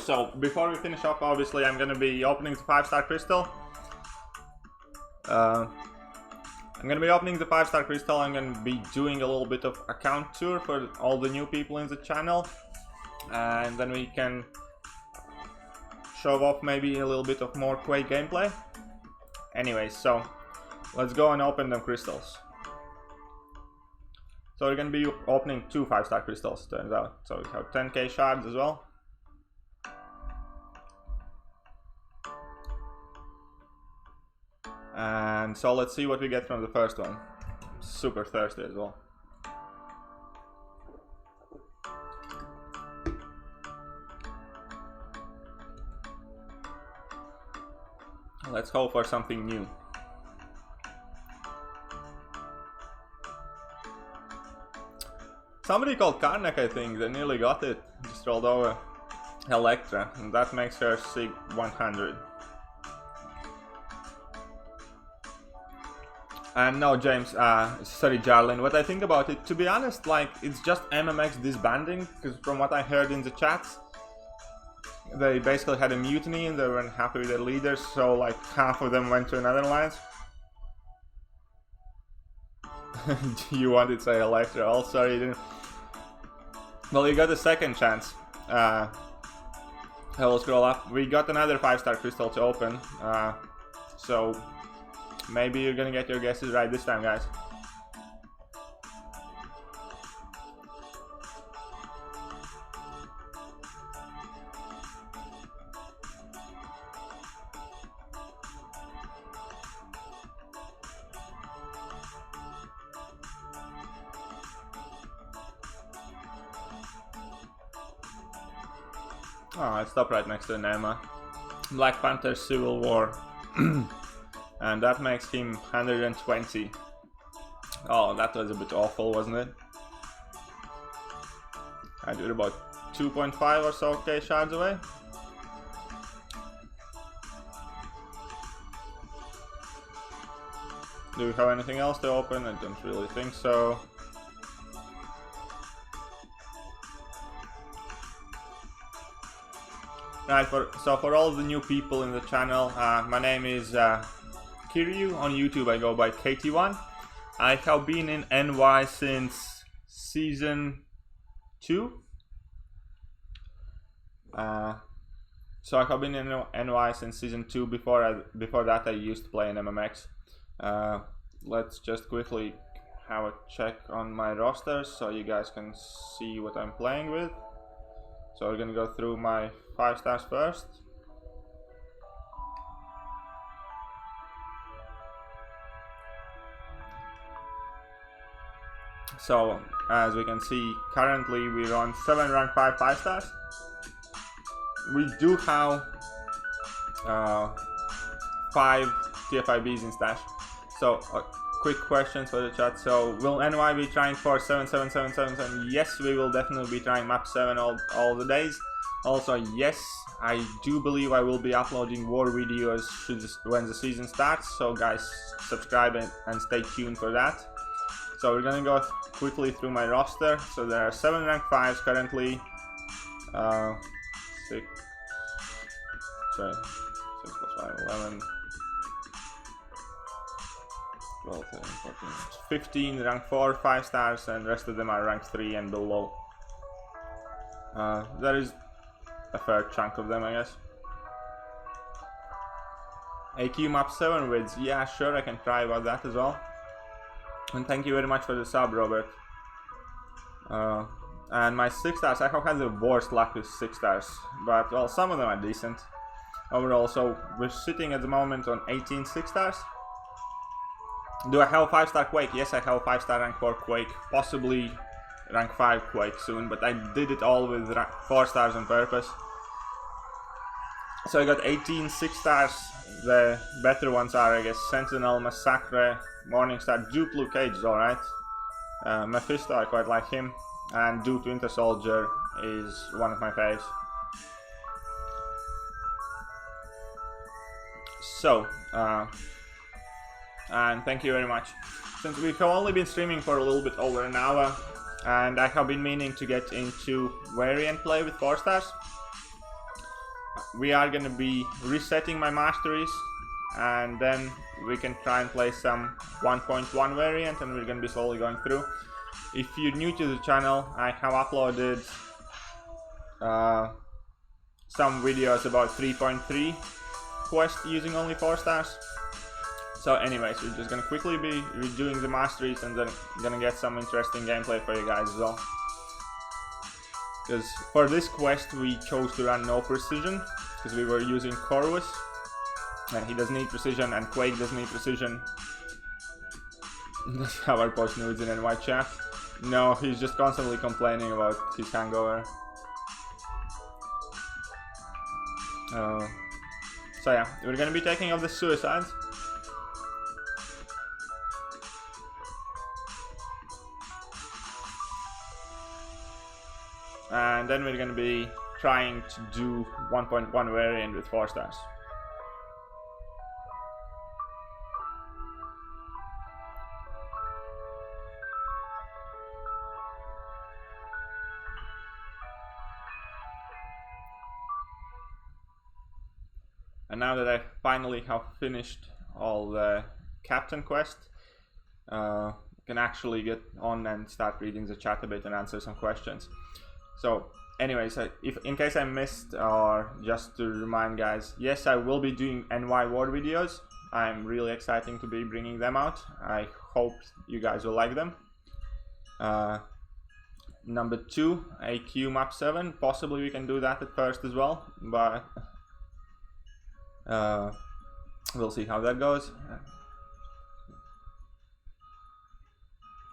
So before we finish up, obviously I'm gonna be opening the 5-star crystal. I'm gonna be opening the 5-star crystal. I'm gonna be doing a little bit of account tour for all the new people in the channel, and then we can show off maybe a little bit of more Quake gameplay. Anyways, so let's go and open them crystals. So we're gonna be opening 2 5-star crystals, turns out. So we have 10k shards as well. And so let's see what we get from the first one. Super thirsty as well. Let's hope for something new. Somebody called Karnak, I think, they nearly got it. Just rolled over Electra, and that makes her Sig 100. And no, James, sorry Jarlin, what I think about it, to be honest, like, it's just MMX disbanding, because from what I heard in the chats, they basically had a mutiny and they weren't happy with their leaders, so like half of them went to another alliance. You wanted to say Electra, oh sorry you didn't. Well, you got a second chance. I will scroll up. We got another 5-star crystal to open, so maybe you're gonna get your guesses right this time, guys. Oh, I stopped right next to Nema. Black Panther Civil War. And that makes him 120. Oh, that was a bit awful, wasn't it? I did about 2.5 or so K shards away. Do we have anything else to open? I don't really think so. Right, so for all the new people in the channel, my name is Kiryu. On YouTube I go by KT1. I have been in NY since season 2. So I have been in NY since season 2. Before that I used to play in MMX. Let's just quickly have a check on my roster so you guys can see what I'm playing with. So we're gonna go through my 5 stars first. So as we can see, currently we're on 7 rank 5 5 stars. We do have 5 TFIBs in stash. So quick questions for the chat. So will NY be trying for 77777? Yes, we will definitely be trying map 7 all the days. Also, yes, I do believe I will be uploading war videos when the season starts, so guys, subscribe and stay tuned for that. So we're gonna go quickly through my roster. So there are 7 rank 5s currently. 6 plus 5, 11, 12, 13, 14, 15 rank 4 5 stars, and the rest of them are rank 3 and below. There is a fair chunk of them, I guess. AQ map 7 vids, yeah, sure, I can try about that as well. And thank you very much for the sub, Robert. And my 6 stars, I have had the worst luck with 6 stars, but well, some of them are decent overall. So we're sitting at the moment on 18 6 stars. Do I have a 5-star Quake? Yes, I have a 5-star rank 4 Quake, possibly rank 5 Quake soon, but I did it all with rank 4 stars on purpose. So I got 18 6 stars. The better ones are, I guess, Sentinel, Massacre, Morningstar, Duke Luke Cage is alright. Mephisto, I quite like him, and Duke Winter Soldier is one of my faves. So, and thank you very much. Since we've only been streaming for a little bit over an hour, and I have been meaning to get into variant play with 4 stars. We are gonna be resetting my masteries, and then we can try and play some 1.1 variant, and we're gonna be slowly going through. If you're new to the channel, I have uploaded some videos about 3.3 quest using only 4 stars. So anyways, we're just gonna quickly be redoing the masteries and then gonna get some interesting gameplay for you guys as well. Because for this quest we chose to run no precision, because we were using Corvus, and he doesn't need precision, and Quake doesn't need precision. That's how our post nudes in NY chat. No, he's just constantly complaining about his hangover. So yeah, we're gonna be taking off the suicides. And then we're gonna be trying to do 1.1 variant with 4 stars. And now that I finally have finished all the captain quest, can actually get on and start reading the chat a bit and answer some questions. So anyways, if in case I missed, or just to remind guys, yes, I will be doing NY War videos. I'm really excited to be bringing them out. I hope you guys will like them. Number 2, AQ map 7. Possibly we can do that at first as well, but we'll see how that goes.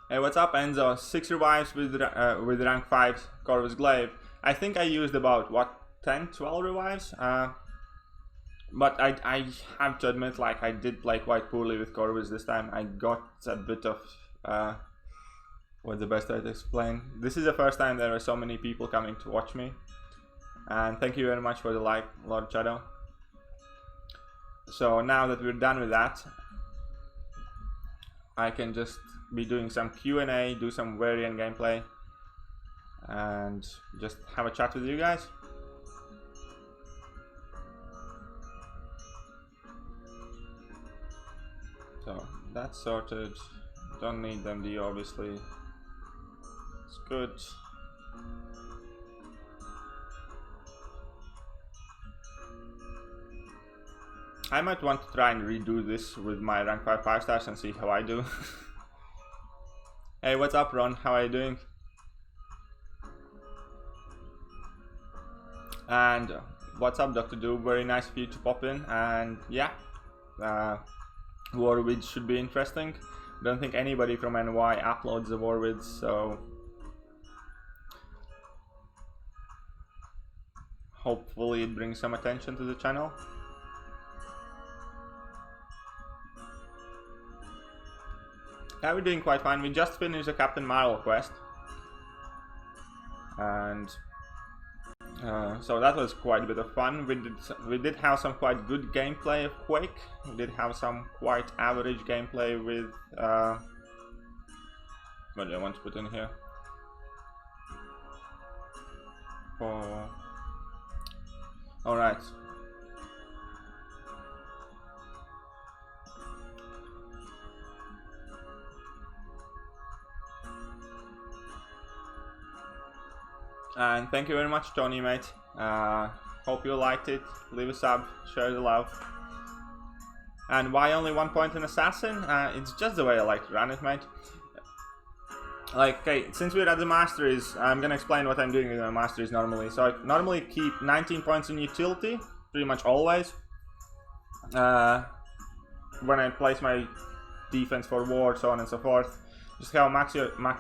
Hey, what's up, Enzo? 6 revives with rank 5 Corvus Glaive. I think I used about, what, 10, 12 revives? But I have to admit, like, I did play quite poorly with Corvus this time. I got a bit of, what's the best way to explain? This is the first time there are so many people coming to watch me. And thank you very much for the like, Lord Shadow. So now that we're done with that, I can just be doing some Q&A, do some variant gameplay, and just have a chat with you guys. So that's sorted. Don't need them, do you? Obviously. It's good. I might want to try and redo this with my rank 5 5 stars and see how I do. Hey, what's up, Ron? How are you doing? And what's up, Dr. Do? Very nice of you to pop in. And yeah, war vids should be interesting. Don't think anybody from NY uploads the war vids, so hopefully it brings some attention to the channel. Yeah, we're doing quite fine. We just finished the Captain Marvel quest, and so that was quite a bit of fun. We did have some quite good gameplay of Quake. We did have some quite average gameplay with what do I want to put in here? Oh, all right. And thank you very much, Tony, mate. Hope you liked it. Leave a sub, share the love. And why only 1 point in Assassin? It's just the way I like to run it, mate. Like, okay, since we're at the Masteries, I'm gonna explain what I'm doing with my Masteries normally. So I normally keep 19 points in utility, pretty much always. When I place my defense for war, so on and so forth. Just have max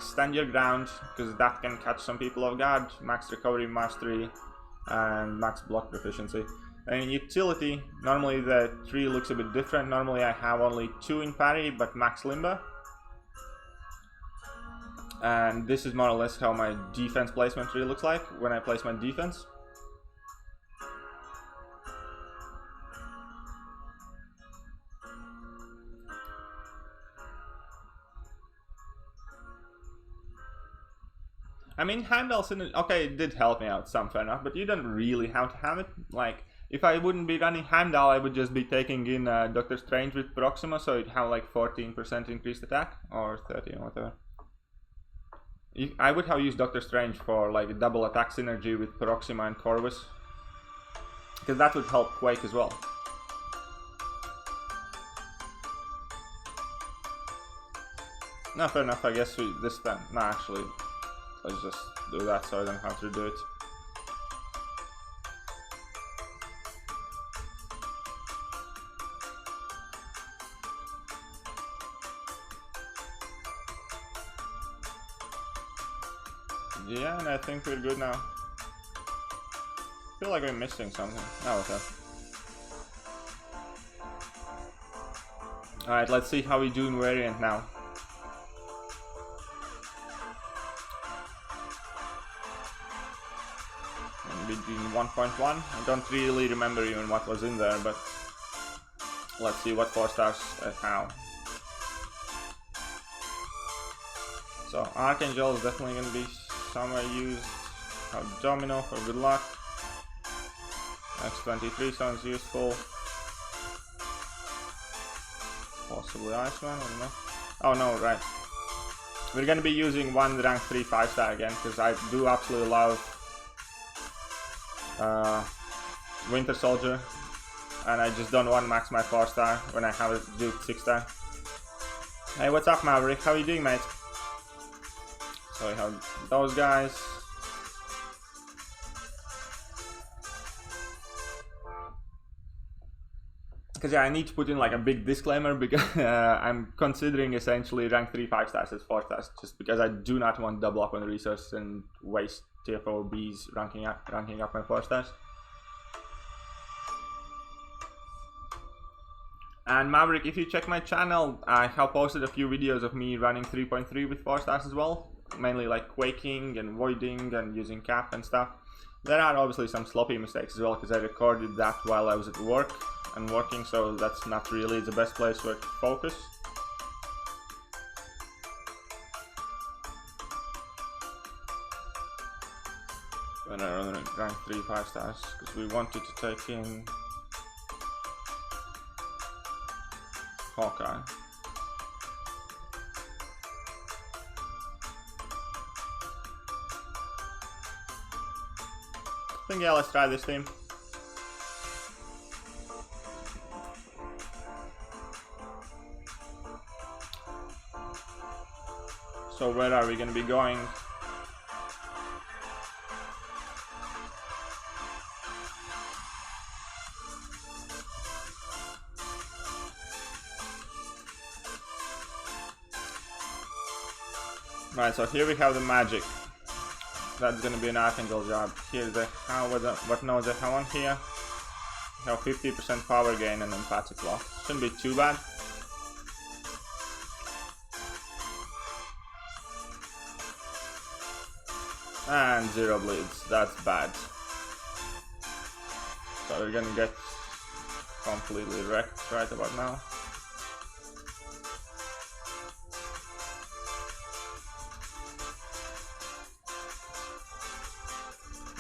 stand your ground, because that can catch some people off guard, max recovery mastery, and max block proficiency. And in utility, normally the tree looks a bit different. Normally I have only 2 in parry, but max limber. And this is more or less how my defense placement tree looks like when I place my defense. I mean, Heimdall synergy, okay, it did help me out some, fair enough, but you don't really have to have it. Like, if I wouldn't be running Heimdall, I would just be taking in Doctor Strange with Proxima, so it'd have like 14% increased attack, or 13 or whatever. I would have used Doctor Strange for like a double attack synergy with Proxima and Corvus, because that would help Quake as well. No, fair enough, I guess this time, no, actually, let's just do that so I don't have to do it. Yeah, and I think we're good now. I feel like we're missing something. Oh, okay. Alright, let's see how we do in variant now. Between 1.1. I don't really remember even what was in there, but let's see what 4 stars and how. So Archangel is definitely going to be somewhere used. Domino for good luck. X23 sounds useful. Possibly Iceman, I don't know. Oh no, right. We're going to be using one rank 3 5-star again, because I do absolutely love Winter Soldier, and I just don't want to max my 4-star when I have it do 6-star. Hey, what's up, Maverick? How are you doing, mate? So we have those guys. Because yeah, I need to put in like a big disclaimer, because I'm considering essentially rank 3 5-stars as 4-stars, just because I do not want to double up on resources and waste TFOBs ranking up my 4-stars. And Maverick, if you check my channel, I have posted a few videos of me running 3.3 with 4-stars as well, mainly like quaking and voiding and using cap and stuff. There are obviously some sloppy mistakes as well, because I recorded that while I was at work and working, so that's not really the best place where to focus. When I run rank 3 5-stars, because we wanted to take in Hawkeye. I think yeah, let's try this team. So where are we going to be going? Right, so here we have the magic. That's gonna be an Archangel job. Here's the what nodes I have on here. We have 50% power gain and empathic loss. Shouldn't be too bad. And 0 bleeds. That's bad. So we're gonna get completely wrecked right about now.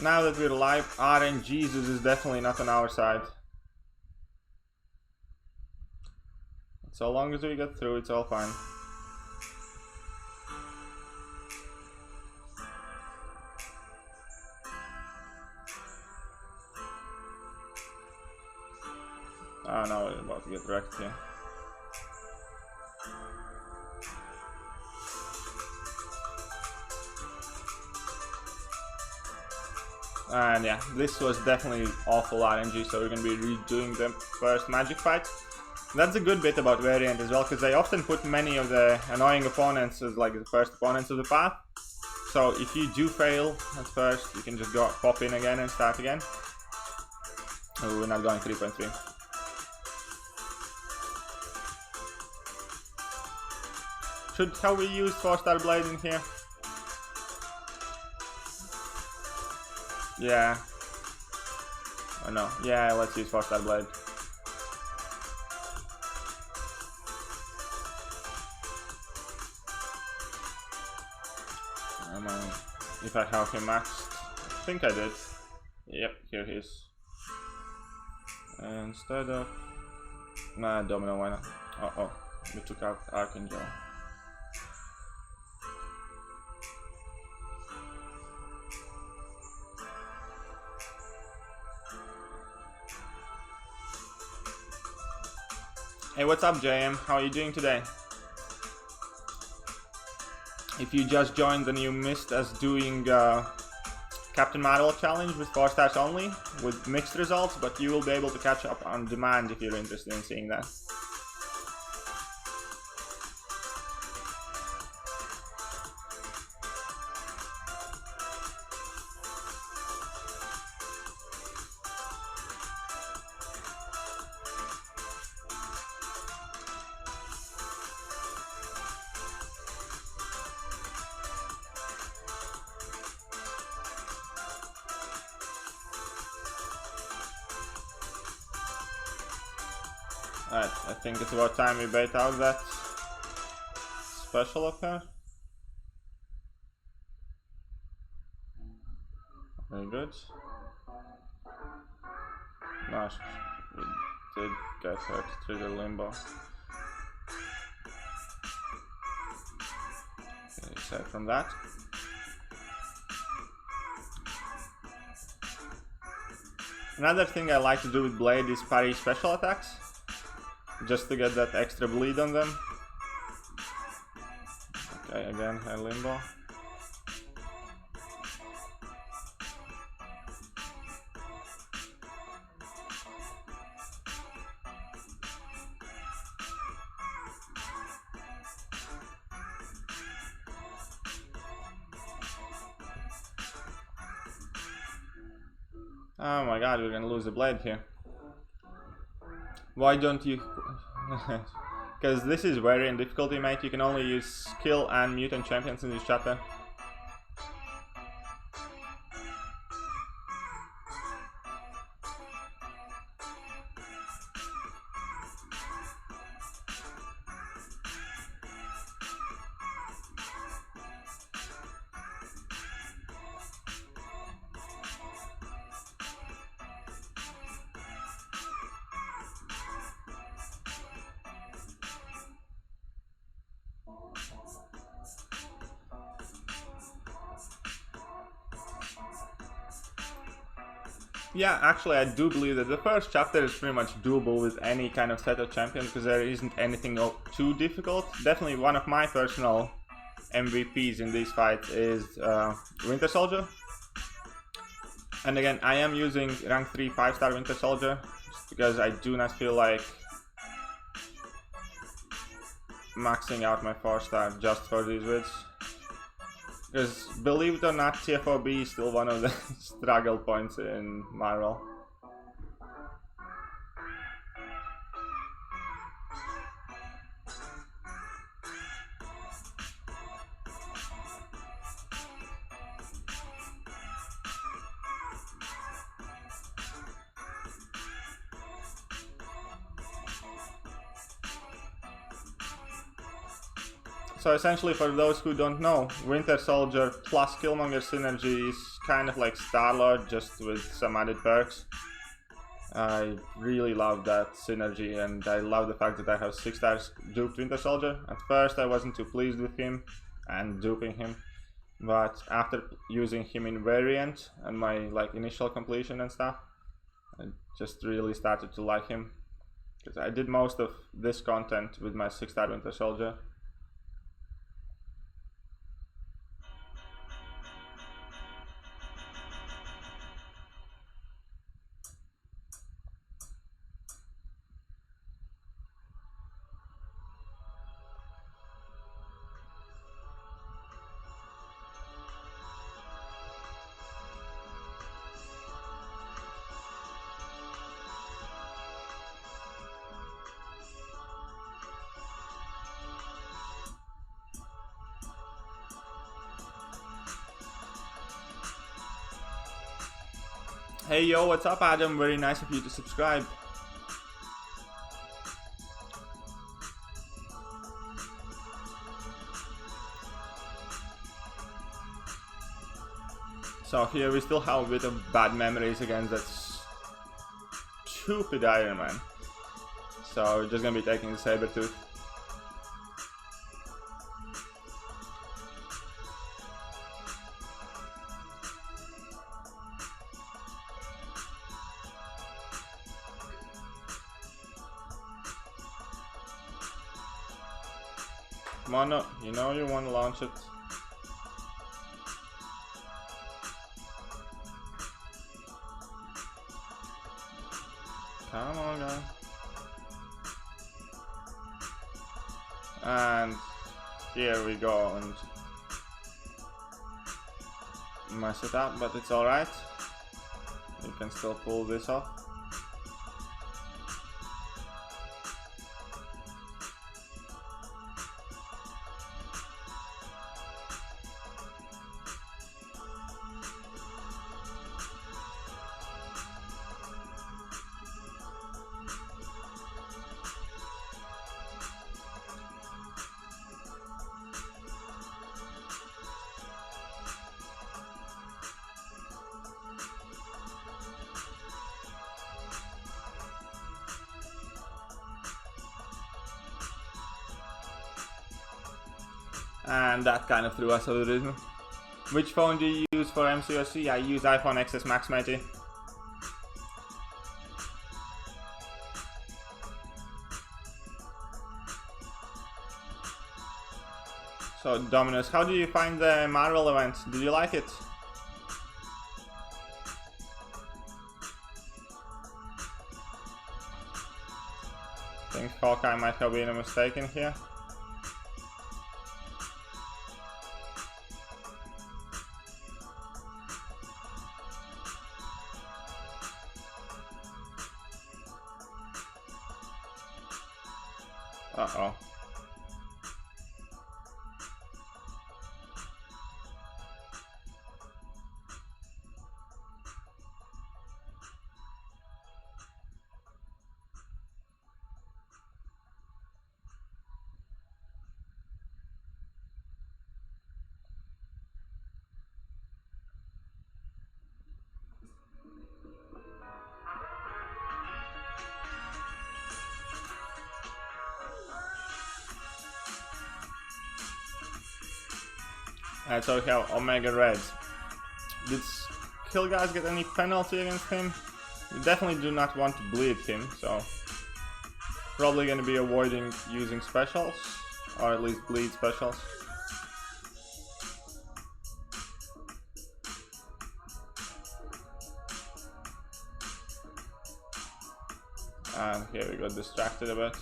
Now that we're live, RNGesus is definitely not on our side. So long as we get through, it's all fine. Oh no, we're about to get wrecked here. And yeah, this was definitely awful RNG, so we're going to be redoing the first magic fight. That's a good bit about variant as well, because they often put many of the annoying opponents as like the first opponents of the path. So if you do fail at first, you can just go pop in again and start again. Oh, we're not going 3.3. Have we used 4-star blade in here? Yeah. Oh no. Yeah, let's use 4-star blade. Come on. if I have him maxed. I think I did. Yep, here he is. Instead of... Nah, Domino, why not? Oh, we took out Archangel. Hey, what's up, JM? How are you doing today? If you just joined, then you missed us doing Captain Marvel challenge with 4 stars only, with mixed results, but you will be able to catch up on demand if you're interested in seeing that. Alright, I think it's about time we bait out that special of her. Very good. Nice. We did get her to trigger Limbo. Okay, aside from that. Another thing I like to do with Blade is parry special attacks, just to get that extra bleed on them. Okay, again, her Limbo. Oh my god, we're gonna lose the Blade here. Why don't you... Because this is very in difficulty, mate. You can only use skill and mutant champions in this chapter. Yeah, actually I do believe that the first chapter is pretty much doable with any kind of set of champions, because there isn't anything too difficult. Definitely one of my personal MVPs in these fights is Winter Soldier. And again, I am using rank 3 5-star Winter Soldier, just because I do not feel like maxing out my 4-star just for these vids. Because, believe it or not, TFOB is still one of the struggle points in Marvel. So essentially, for those who don't know, Winter Soldier plus Killmonger synergy is kind of like Star-Lord, just with some added perks. I really love that synergy, and I love the fact that I have 6 stars duped Winter Soldier. At first I wasn't too pleased with him and duping him, but after using him in Variant and my initial completion and stuff, I just really started to like him. Because I did most of this content with my 6-star Winter Soldier. Hey yo, what's up Adam? Very nice of you to subscribe. So here we still have a bit of bad memories against that stupid Iron Man. So we're just gonna be taking the Sabertooth. Come on, no, you know you want to launch it. Come on, guy. And here we go and mess it up, but it's alright. You can still pull this off. And that kind of threw us out of the rhythm. Which phone do you use for mcoc? I use iPhone XS Max, matey. So Dominus, how do you find the Marvel event? Did you like it? I think Hawkeye might have been a mistake in here. Uh-oh. So we have Omega Red. Did Kill Guys get any penalty against him? We definitely do not want to bleed him, so probably going to be avoiding using specials, or at least bleed specials. And here we got distracted a bit.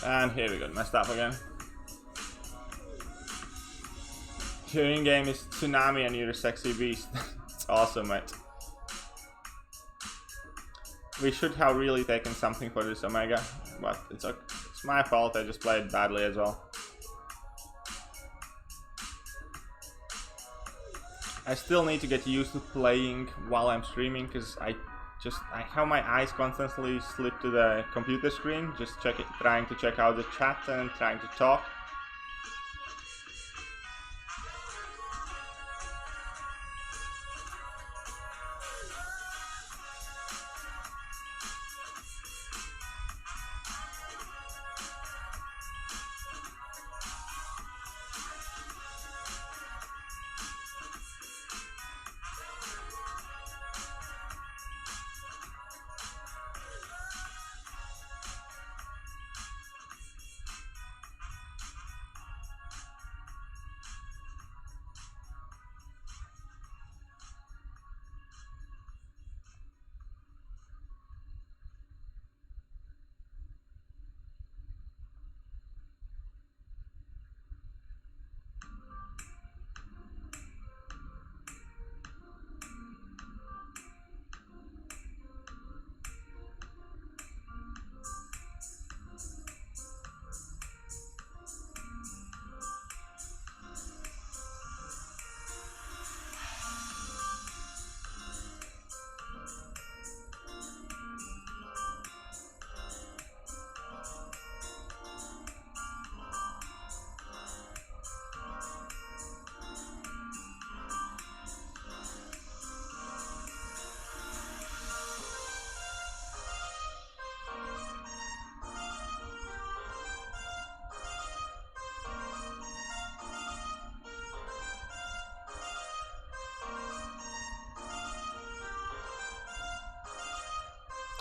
And here we go, messed up again. Your in-game is Tsunami and you're a sexy beast. It's awesome, mate. We should have really taken something for this Omega, but it's my fault, I just played badly as well. I still need to get used to playing while I'm streaming, because I have my eyes constantly slip to the computer screen, just trying to check out the chat and trying to talk.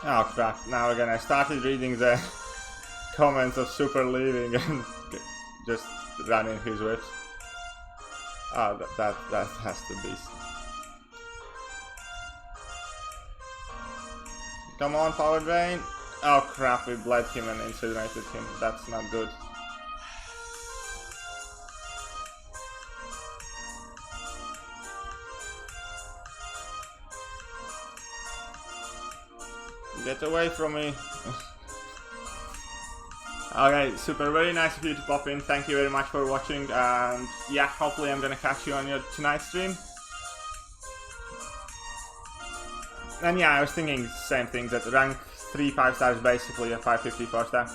Oh crap, now again I started reading the comments of Super leaving and just running his whips. Oh, that has to be. Come on, power drain. Oh crap, we bled him and incinerated him. That's not good. Get away from me. Okay, super, very nice of you to pop in. Thank you very much for watching, and yeah, hopefully I'm gonna catch you on your tonight's stream. And yeah, I was thinking same thing, that rank 3 5 stars basically a 550 4-star.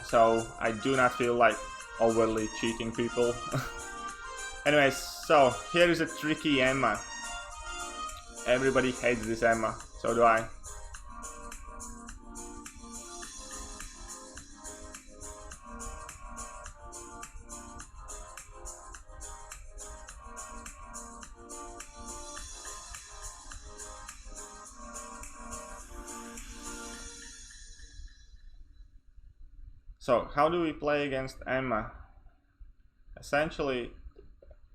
So I do not feel like overly cheating people. Anyways, so here is a tricky Emma. Everybody hates this Emma, so do I. So how do we play against Emma? Essentially,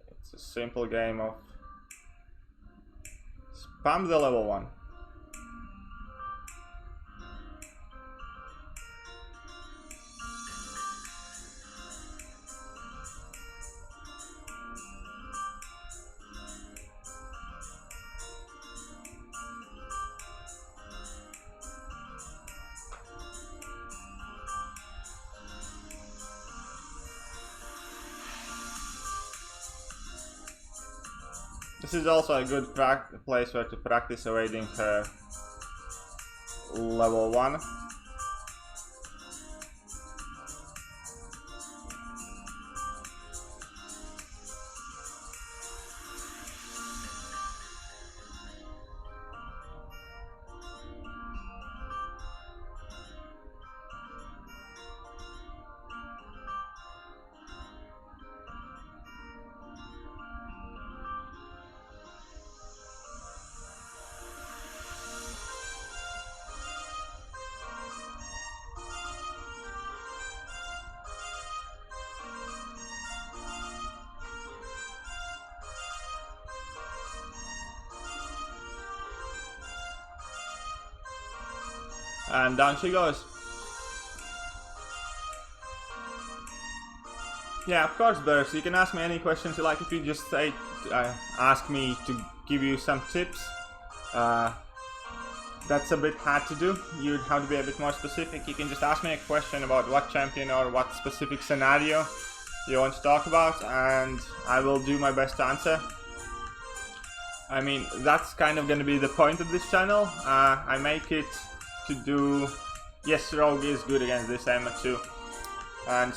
it's a simple game of spam the level 1. This is also a good place where to practice evading her level 1. And down she goes. Yeah, of course, Burst. You can ask me any questions you like. If you just say, ask me to give you some tips. That's a bit hard to do. You'd have to be a bit more specific. You can just ask me a question about what champion or what specific scenario you want to talk about, and I will do my best to answer. I mean, that's kind of going to be the point of this channel. I make it to do... Yes, Rogue is good against this Emma too. And...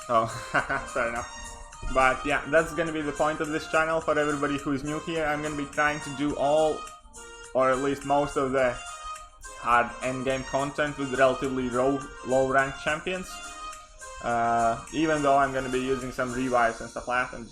Oh, fair enough. But yeah, that's gonna be the point of this channel for everybody who is new here. I'm gonna be trying to do all, or at least most of the hard endgame content with relatively low ranked champions. Even though I'm gonna be using some revives and stuff like that, and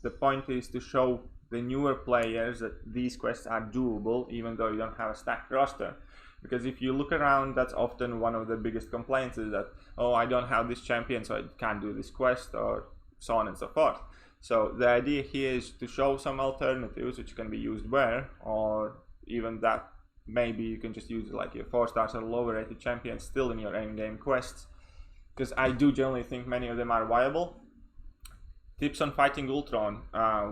the point is to show the newer players that these quests are doable even though you don't have a stacked roster. Because if you look around, that's often one of the biggest complaints, is that, oh, I don't have this champion so I can't do this quest, or so on and so forth. So the idea here is to show some alternatives which can be used where, or even that maybe you can just use like your 4 stars or lower rated champions still in your endgame quests, because I do generally think many of them are viable. Tips on fighting Ultron,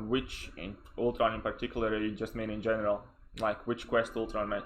which in Ultron in particular, you just mean in general, like which quest Ultron mate.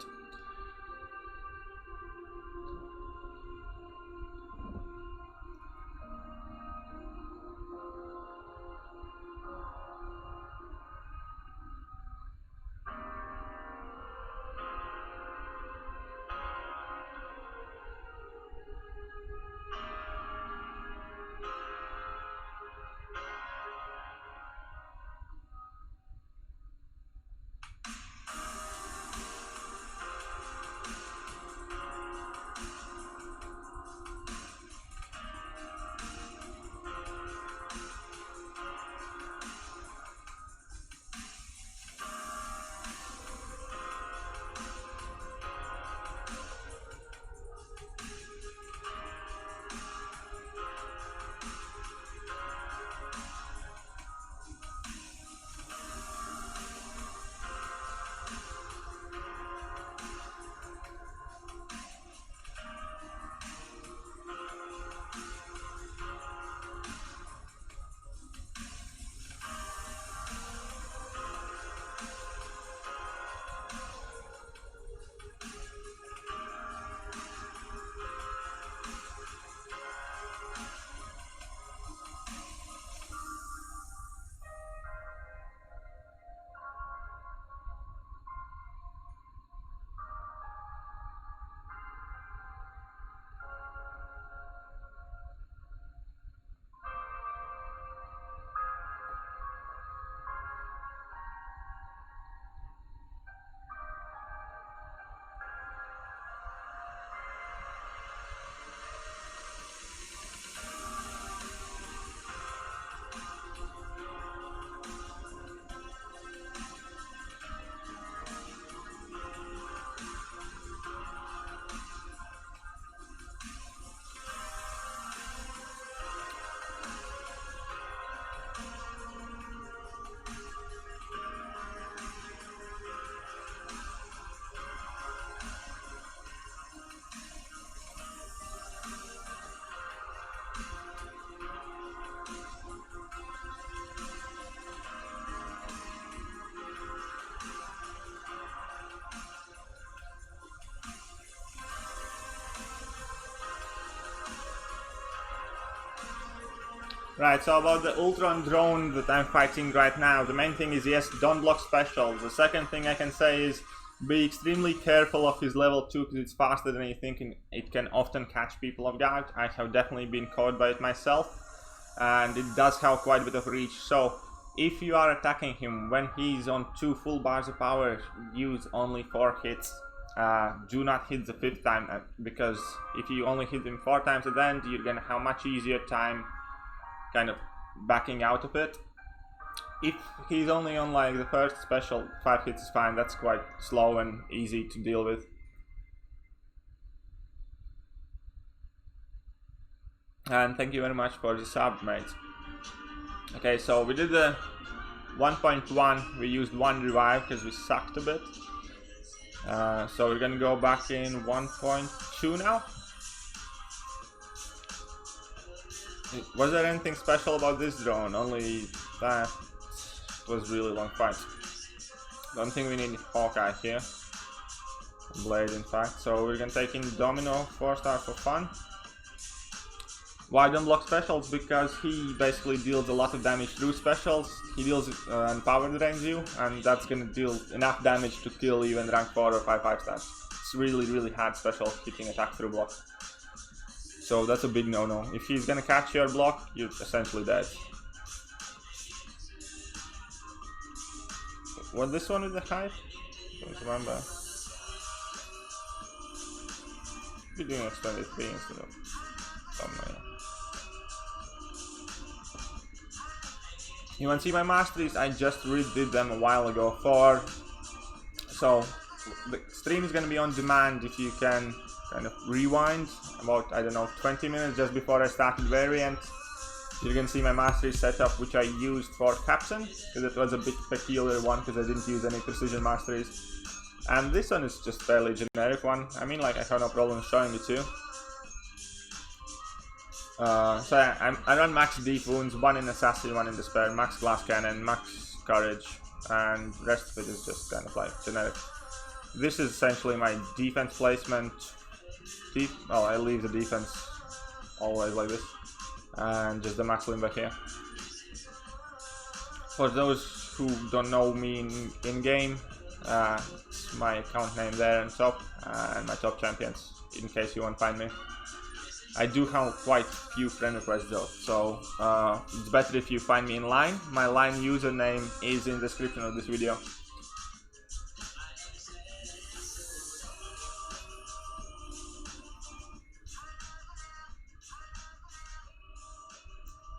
Right, so about the Ultron drone that I'm fighting right now, the main thing is, yes, don't block specials. The second thing I can say is be extremely careful of his level 2 because it's faster than you think and it can often catch people off guard. I have definitely been caught by it myself, and it does have quite a bit of reach. So if you are attacking him when he's on 2 full bars of power, use only 4 hits. Do not hit the 5th time, because if you only hit him 4 times at the end, you're gonna have much easier time kind of backing out of it. If he's only on like the first special, 5 hits is fine. That's quite slow and easy to deal with. And thank you very much for the sub, mates. Okay, so we did the 1.1. We used 1 revive because we sucked a bit. So we're gonna go back in 1.2 now. Was there anything special about this drone? Only that was really long fight. Don't think we need Hawkeye here. Blade, in fact. So we're gonna take in Domino 4-star for fun. Why don't block specials? Because he basically deals a lot of damage through specials. He deals and power drains you, and that's gonna deal enough damage to kill even rank 4 or 5 stars. It's really hard special hitting attack through block. So that's a big no-no. If he's gonna catch your block, you're essentially dead. Was this one with the hype? Don't remember. Be doing extended 3 instead of thumbnail. You want to see my masteries? I just redid them a while ago. So the stream is gonna be on demand if you can kind of rewind about, I don't know, 20 minutes just before I started variant. You're gonna see my mastery setup, which I used for Captain, because it was a bit peculiar one because I didn't use any precision masteries. And this one is just fairly generic one. I mean, like, I have no problem showing it too. So yeah, I run max deep wounds, 1 in assassin, 1 in despair, max glass cannon, max courage, and rest of it is just kind of like generic. This is essentially my defense placement. Well, I leave the defense always like this, and just the max limber here. For those who don't know me in game, it's my account name there and top, and my top champions, in case you want to find me. I do have quite few friend requests though, so it's better if you find me in line. My line username is in the description of this video.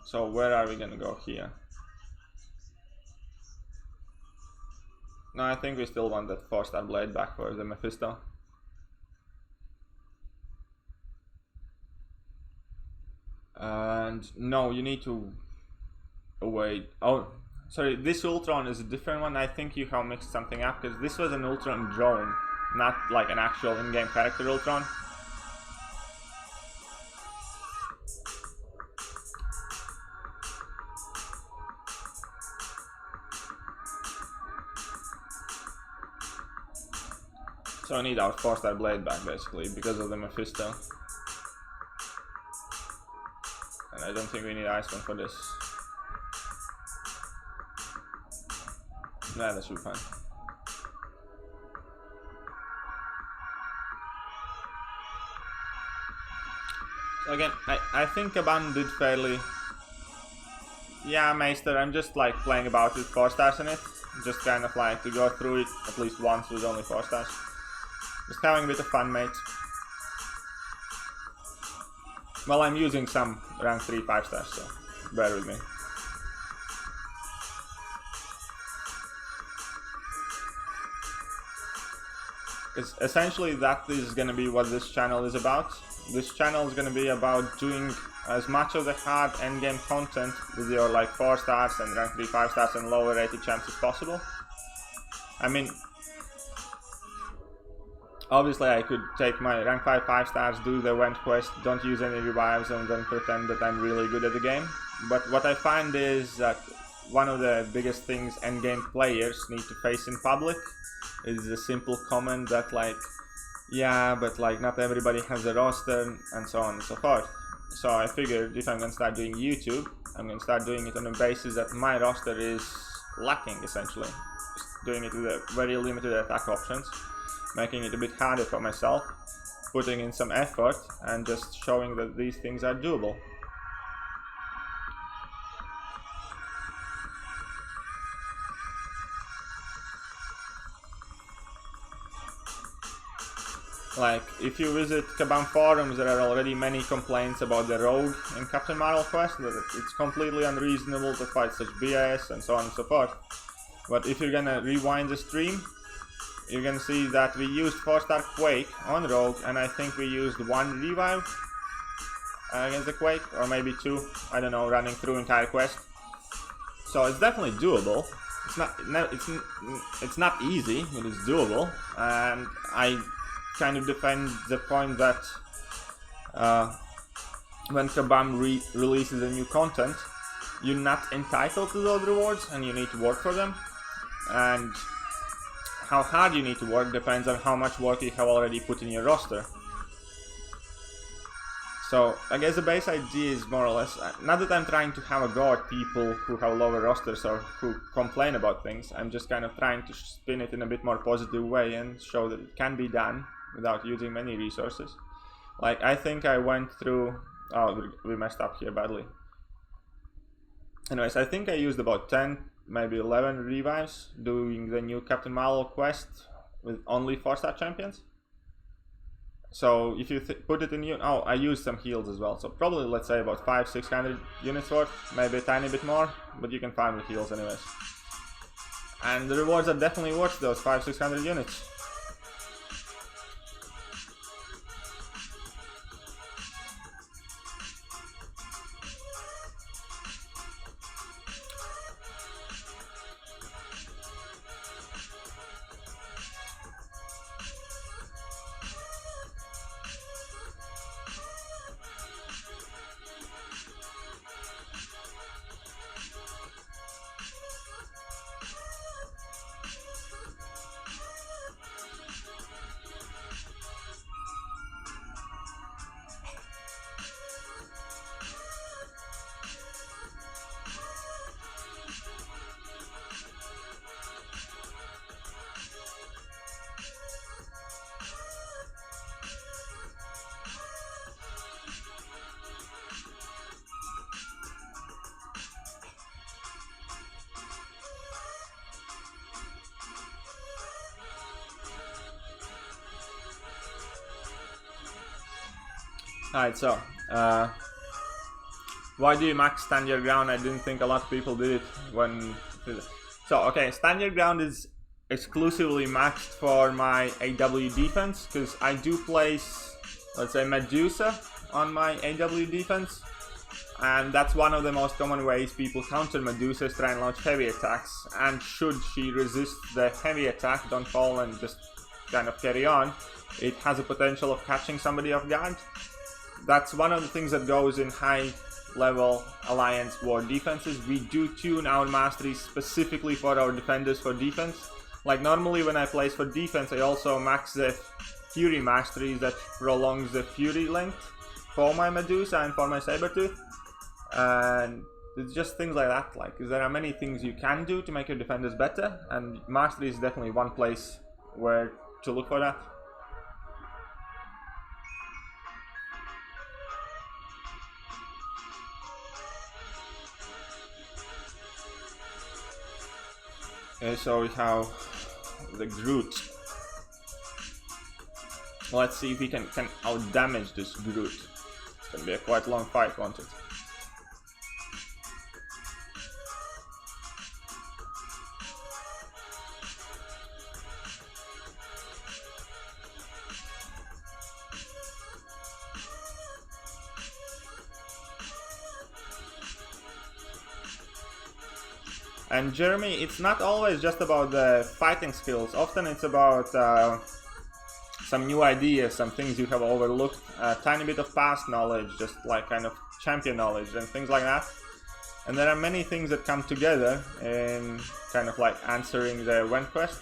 So where are we gonna go here? No, I think we still want that 4-star blade back for the Mephisto. And no, you need to wait. Oh, sorry, this Ultron is a different one. I think you have mixed something up, because this was an Ultron drone, not like an actual in-game character Ultron. So I need our 4-star blade back basically because of the Mephisto. And I don't think we need Iceman for this. Nah, that should be fine. So again, I think Aban did fairly... Yeah, Meister, I'm just like playing about with 4 stars in it. Just kind of like to go through it at least once with only 4 stars. Just having a bit of fun, mate. Well, I'm using some rank 3 5 stars, so bear with me. Because essentially that is going to be what this channel is about. This channel is going to be about doing as much of the hard endgame content with your like 4 stars and rank 3 5 stars and lower rated champs as possible. I mean, obviously I could take my rank 5 5 stars, do the event quest, don't use any revives, and then pretend that I'm really good at the game. But what I find is that one of the biggest things endgame players need to face in public is the simple comment that like, yeah, but like not everybody has a roster and so on and so forth. So I figured if I'm gonna start doing YouTube, I'm gonna start doing it on the basis that my roster is lacking, essentially. Just doing it with a very limited attack options, making it a bit harder for myself, putting in some effort, and just showing that these things are doable. Like, if you visit Kabam forums, there are already many complaints about the rogue in Captain Marvel quest, that it's completely unreasonable to fight such BS and so on and so forth. But if you're gonna rewind the stream, you're gonna see that we used 4-star Quake on rogue, and I think we used 1 revive against the Quake, or maybe 2, I don't know, running through entire quest. So it's definitely doable. It's not easy, but it's doable, and I kind of defend the point that when Kabam releases a new content, you're not entitled to those rewards and you need to work for them, and how hard you need to work depends on how much work you have already put in your roster. So I guess the base idea is more or less, not that I'm trying to have a go at people who have lower rosters or who complain about things. I'm just kind of trying to spin it in a bit more positive way and show that it can be done without using many resources. Like, I think I went through, oh, we messed up here badly. Anyways, I think I used about 10, maybe 11 revives doing the new Captain Marvel quest with only 4-star champions. So if you put it in, oh, I used some heals as well, so probably, let's say, about 500-600 units worth, maybe a tiny bit more, but you can find the heals anyways. And the rewards are definitely worth those 500-600 units. Alright, so, why do you max stand your ground? I didn't think a lot of people did it when... So, okay, stand your ground is exclusively maxed for my AW defense, because I do place, let's say, Medusa on my AW defense, and that's one of the most common ways people counter Medusa is try and launch heavy attacks, and should she resist the heavy attack, don't fall and just kind of carry on, it has a potential of catching somebody off guard. That's one of the things that goes in high level alliance war defenses. We do tune our masteries specifically for our defenders for defense. Like, normally when I place for defense, I also max the Fury masteries that prolongs the Fury length for my Medusa and for my Sabertooth. And it's just things like that. Like, there are many things you can do to make your defenders better, and mastery is definitely one place where to look for that. Okay, so we have the Groot. Let's see if we can out-damage this Groot. It's gonna be a quite long fight, won't it? And Jeremy, it's not always just about the fighting skills. Often it's about some new ideas, some things you have overlooked, a tiny bit of past knowledge, just like kind of champion knowledge and things like that. And there are many things that come together in kind of like answering the event quest.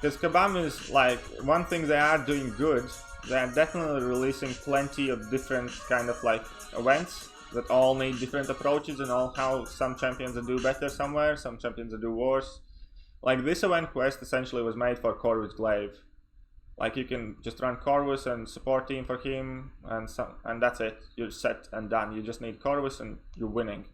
Because Kabam is like, one thing they are doing good, they are definitely releasing plenty of different kind of like events that all need different approaches and all how some champions do better somewhere, some champions do worse. Like this event quest essentially was made for Corvus Glaive. Like you can just run Corvus and support team for him, and that's it. You're set and done. You just need Corvus and you're winning.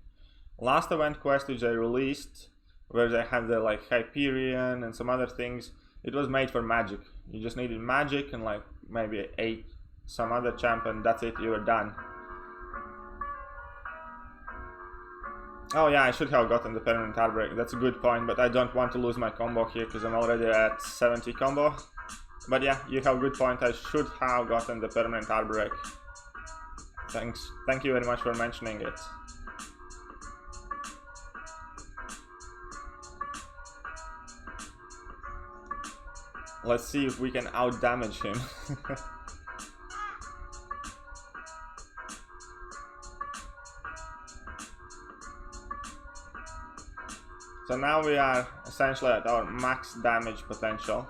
Last event quest which they released, where they had the like Hyperion and some other things, it was made for magic. You just needed magic and like maybe 8 some other champ, and that's it. You were done. Oh yeah, I should have gotten the permanent heartbreak. That's a good point, but I don't want to lose my combo here because I'm already at 70 combo. But yeah, you have a good point. I should have gotten the permanent heartbreak. Thanks. Thank you very much for mentioning it. Let's see if we can out-damage him. So now we are essentially at our max damage potential.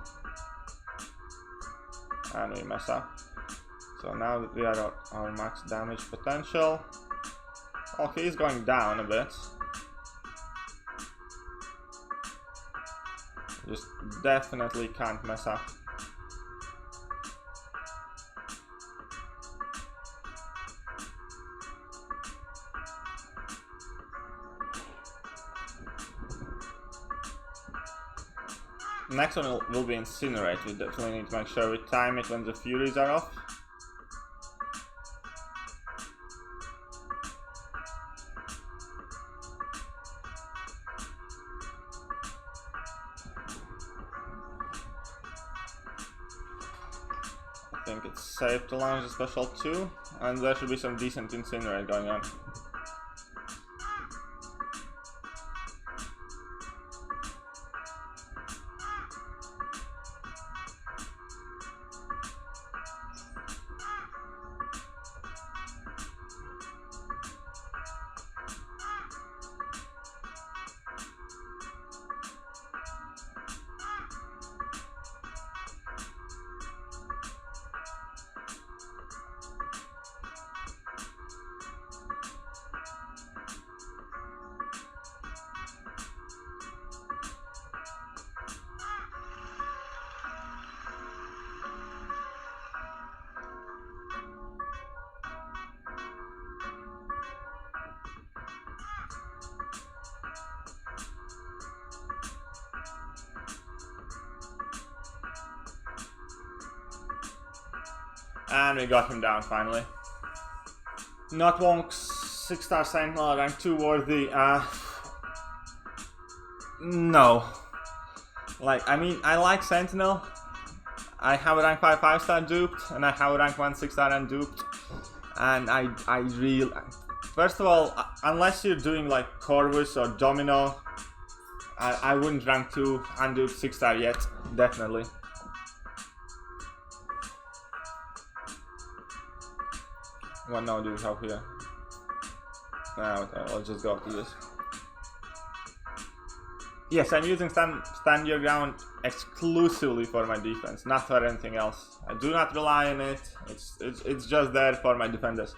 And we mess up. So now that we are at our max damage potential. Oh, he's going down a bit. Just definitely can't mess up. Next one will be Incinerate. We definitely need to make sure we time it when the Furies are off. I think it's safe to launch the special 2, and there should be some decent Incinerate going on. And we got him down finally. Not Wonk's 6-star Sentinel rank 2 worthy. No. Like, I mean, I like Sentinel. I have a rank 5 5-star duped, and I have a rank 1 6-star unduped. And I really... First of all, unless you're doing like Corvus or Domino, I wouldn't rank 2 unduped 6-star yet, definitely. What now do we have here? I'll just go to this. Yes, I'm using Stand Your Ground exclusively for my defense, not for anything else. I do not rely on it. It's just there for my defenders.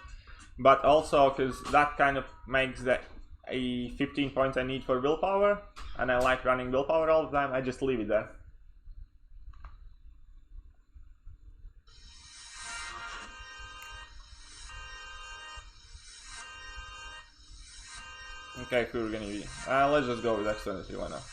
But also because that kind of makes the 15 points I need for willpower, and I like running willpower all the time, I just leave it there. Okay, who we're gonna be? Let's just go with Externity, why not?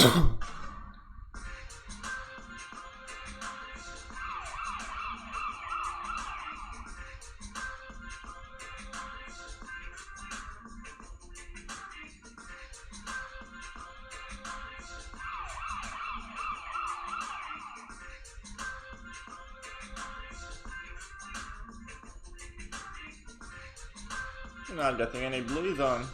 Not getting any blues on.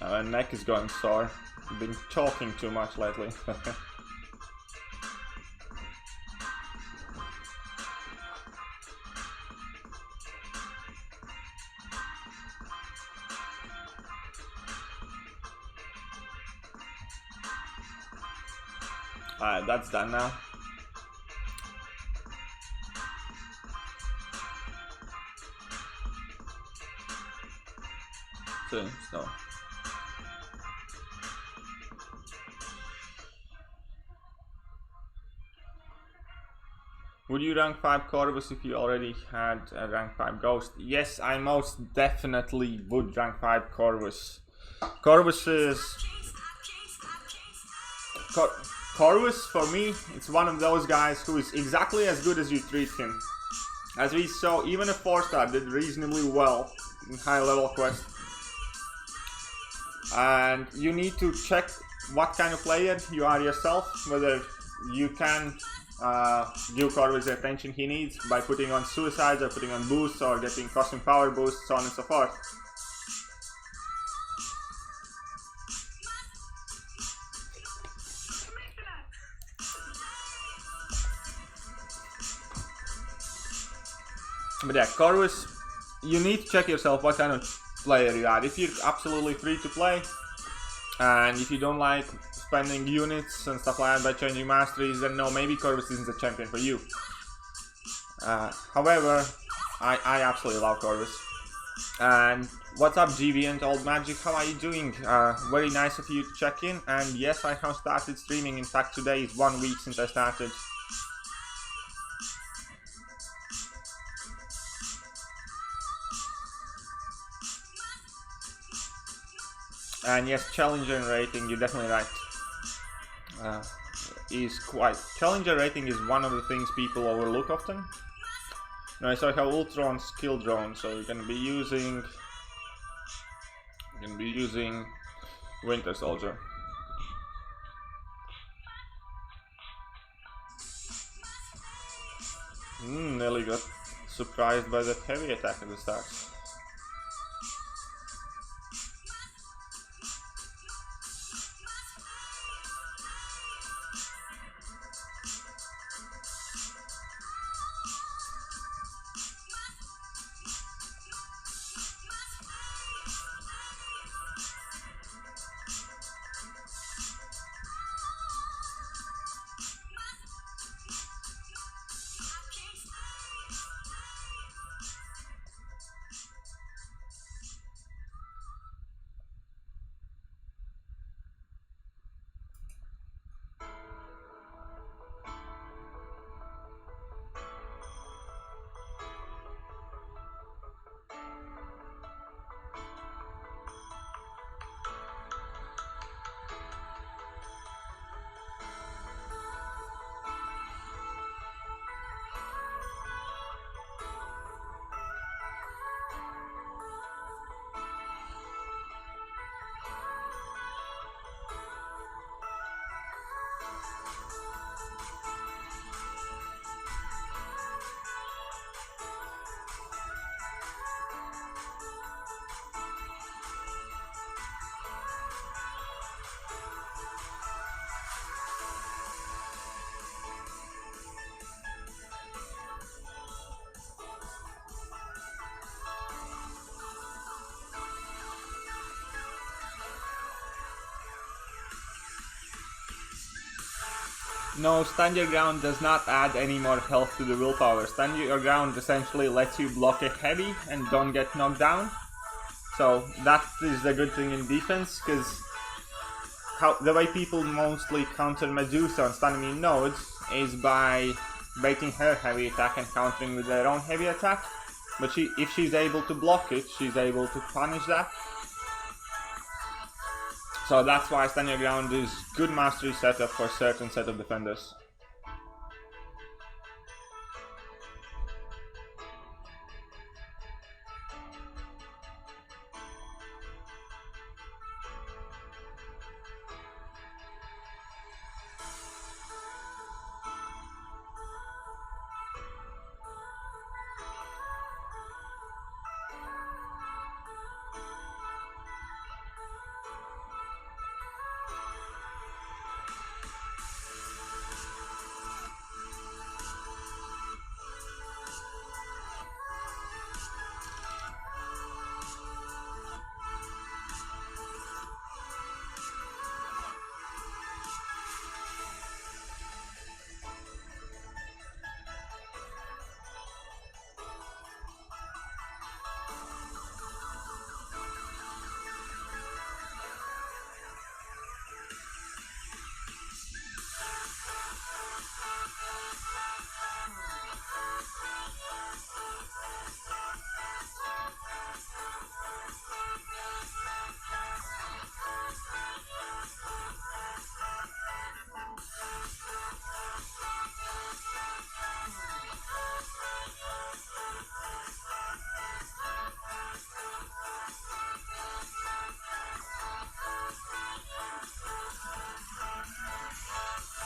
My neck is going sore. I've been talking too much lately. Alright, that's done now. So. Would you rank 5 Corvus if you already had a rank 5 Ghost? Yes, I most definitely would rank 5 Corvus. Corvus for me, it's one of those guys who is exactly as good as you treat him. As we saw, even a 4-star did reasonably well in high level quest. And you need to check what kind of player you are yourself, whether you can give Corvus the attention he needs by putting on suicides or putting on boosts or getting costing power boosts, so on and so forth. But yeah, Corvus, you need to check yourself what kind of player you are. If you're absolutely free to play, and if you don't like spending units and stuff like that by changing masteries, then no, maybe Corvus isn't the champion for you. However, I absolutely love Corvus. And what's up, GV and Old Magic, how are you doing? Very nice of you to check in, and yes, I have started streaming. In fact, today is 1 week since I started. And yes, challenger rating, you're definitely right. Challenger rating is one of the things people overlook often. Now, so I have Ultron skill drone, so you're gonna be using Winter Soldier. Nearly got surprised by that heavy attack at the start. No, stand your ground does not add any more health to the willpower. Stand your ground essentially lets you block a heavy and don't get knocked down. So that is the good thing in defense, because the way people mostly counter Medusa on standing in nodes is by baiting her heavy attack and countering with their own heavy attack. But if she's able to block it, she's able to punish that. So that's why stand your ground is good mastery setup for certain set of defenders.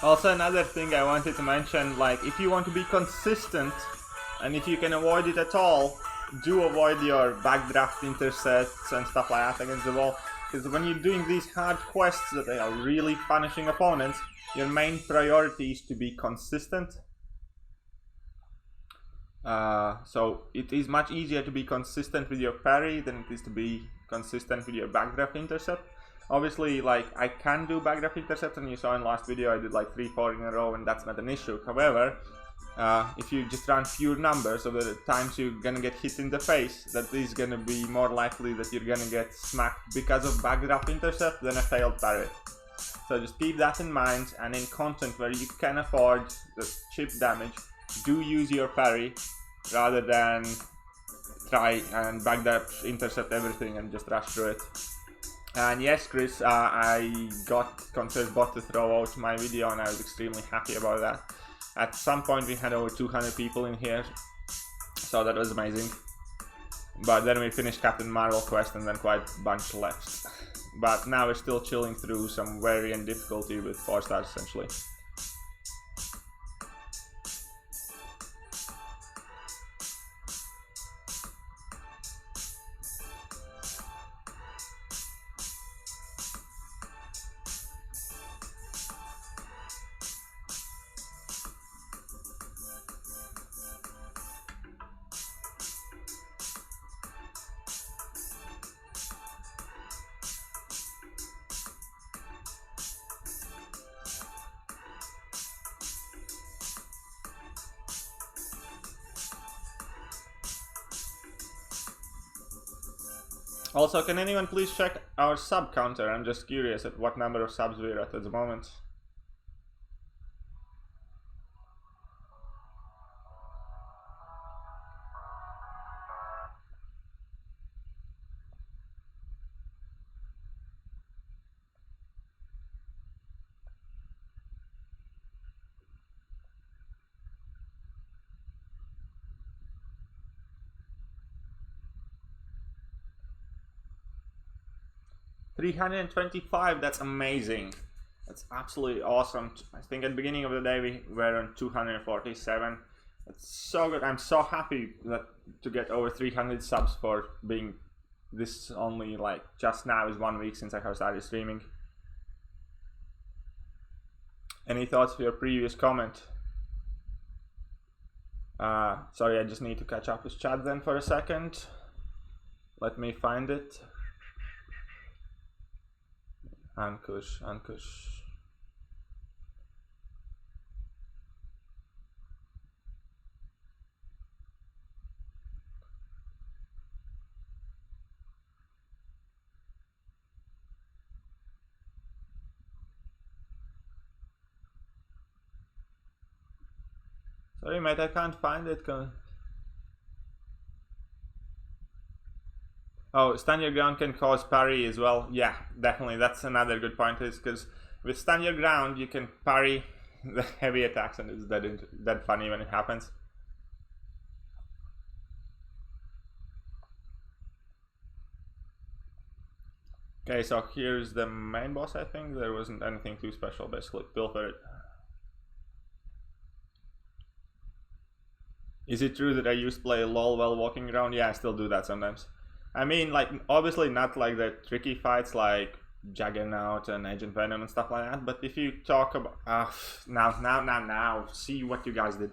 Also, another thing I wanted to mention, like, if you want to be consistent and if you can avoid it at all, do avoid your backdraft intercepts and stuff like that against the wall, because when you're doing these hard quests that are really punishing opponents, your main priority is to be consistent. So it is much easier to be consistent with your parry than it is to be consistent with your backdraft intercept. Obviously, like, I can do backdraft intercept, and you saw in last video I did like 3-4 in a row, and that's not an issue. However, if you just run pure numbers of the times you're gonna get hit in the face, that is gonna be more likely that you're gonna get smacked because of backdraft intercept than a failed parry. So just keep that in mind, and in content where you can afford the chip damage, do use your parry rather than try and backdraft intercept everything and just rush through it. And yes, Chris, I got Concer's bot to throw out my video, and I was extremely happy about that. At some point we had over 200 people in here, so that was amazing. But then we finished Captain Marvel quest and then quite a bunch left. But now we're still chilling through some variant difficulty with 4 stars essentially. Also, can anyone please check our sub counter? I'm just curious at what number of subs we're at the moment. $325, that's amazing. That's absolutely awesome. I think at the beginning of the day we were on 247. That's so good. I'm so happy that to get over 300 subs for being this only, like, just now is 1 week since I have started streaming. Any thoughts for your previous comment? Sorry, I just need to catch up with chat then for a second. Let me find it. Ankush. Sorry mate, I can't find it. Oh, stand your ground can cause parry as well. Yeah, definitely. That's another good point, is because with stand your ground you can parry the heavy attacks, and it's that funny when it happens. Okay, so here's the main boss. I think there wasn't anything too special. Basically, pilfer it. Is it true that I used to play LOL while walking around? Yeah, I still do that sometimes. I mean, like, obviously not like the tricky fights like Juggernaut and Agent Venom and stuff like that, but if you talk about... now, see what you guys did.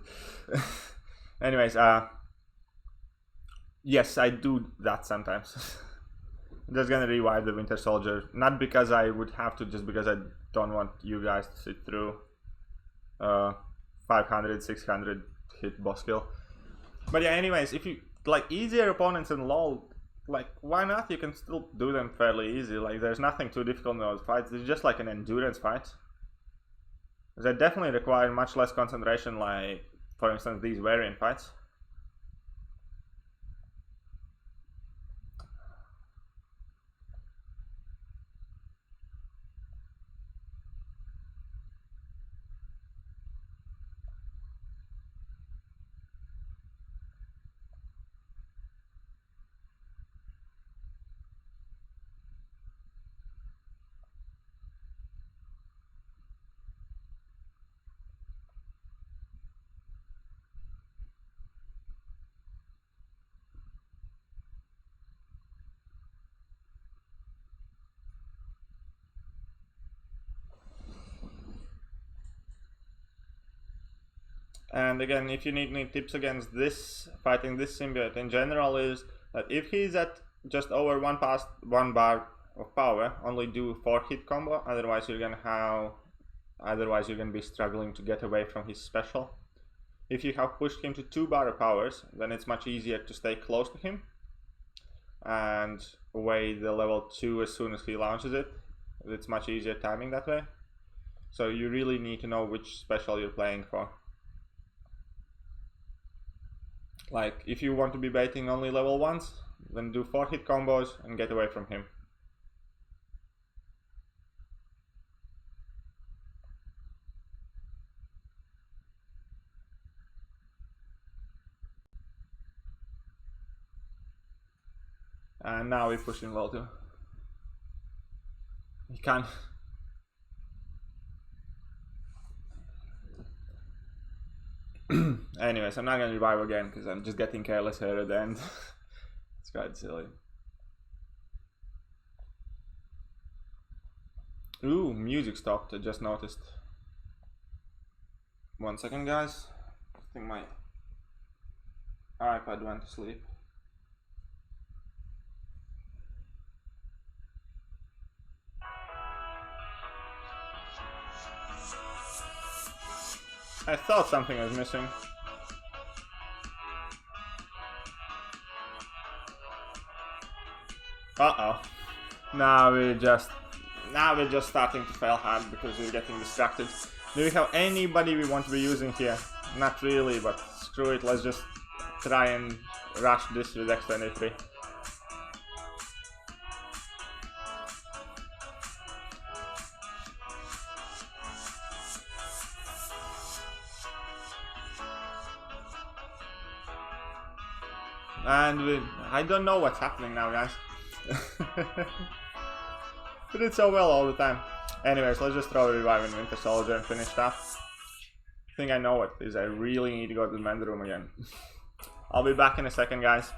Anyways, yes, I do that sometimes. I'm just gonna revive the Winter Soldier, not because I would have to, just because I don't want you guys to sit through 500, 600 hit boss kill. But yeah, anyways, if you like easier opponents in LoL, like, why not? You can still do them fairly easy. Like, there's nothing too difficult in those fights. It's just like an endurance fight. They definitely require much less concentration, like, for instance, these variant fights. And again, if you need any tips against this, fighting this symbiote in general, is that if he's at just over one bar of power, only do 4 hit combo, otherwise you're gonna be struggling to get away from his special. If you have pushed him to 2 bar of powers, then it's much easier to stay close to him and away the level 2 as soon as he launches it. It's much easier timing that way. So you really need to know which special you're playing for. Like, if you want to be baiting only level 1s, then do 4 hit combos and get away from him. And now we push in level 2. He can't. Anyways, I'm not gonna revive again because I'm just getting careless here at the end. It's quite silly. Ooh, music stopped, I just noticed. 1 second, guys. I think my iPad went to sleep. I thought something was missing. Uh-oh. Now we're just starting to fail hard because we're getting distracted. Do we have anybody we want to be using here? Not really, but screw it, let's just try and rush this with X23. And I don't know what's happening now, guys. We did so well all the time. Anyways, let's just throw a revive in Winter Soldier and finish that. I think I know what it is. I really need to go to the men's room again. I'll be back in a second, guys.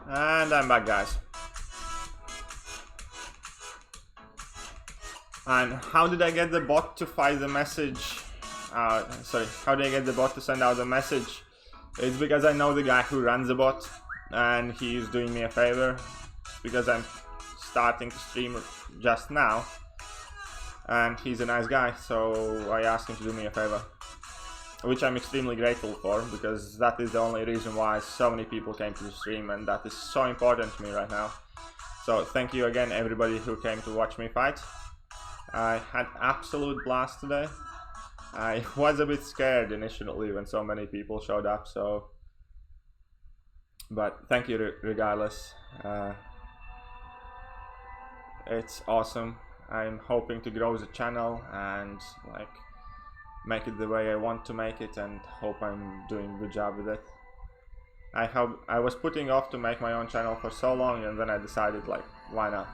And I'm back, guys. And how did I get the bot to find the message? Sorry, how did I get the bot to send out the message? It's because I know the guy who runs the bot, and he's doing me a favor, because I'm starting to stream just now, and he's a nice guy, so I asked him to do me a favor, which I'm extremely grateful for, because that is the only reason why so many people came to the stream, and that is so important to me right now. So thank you again, everybody who came to watch me fight. I had absolute blast today. I was a bit scared initially when so many people showed up, so, but thank you regardless. It's awesome. I'm hoping to grow the channel and like make it the way I want to make it, and hope I'm doing a good job with it. I was putting off to make my own channel for so long, and then I decided, like, why not?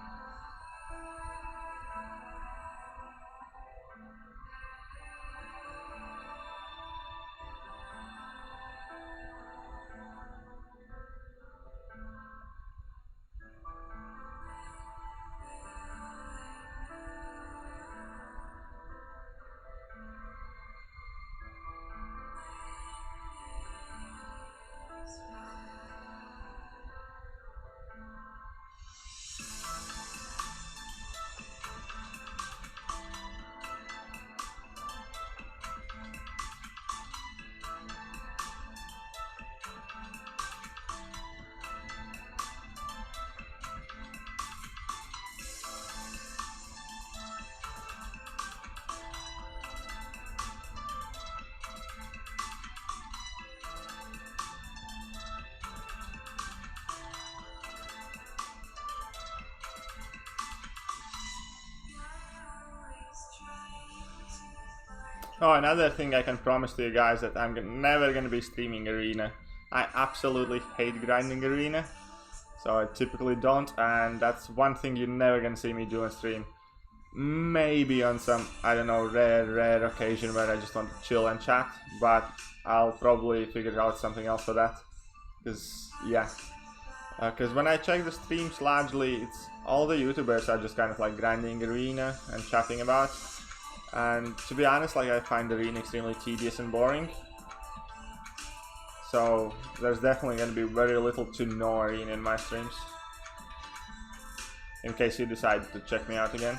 Oh, another thing I can promise to you guys, that I'm never gonna be streaming Arena. I absolutely hate grinding Arena, so I typically don't, and that's one thing you're never gonna see me do on stream. Maybe on some, I don't know, rare occasion where I just want to chill and chat, but I'll probably figure out something else for that. Because, yeah. Because when I check the streams, largely, it's all the YouTubers are just kind of like grinding Arena and chatting about. And to be honest, like, I find Arena extremely tedious and boring. So there's definitely going to be very little to no Arena in my streams, in case you decide to check me out again.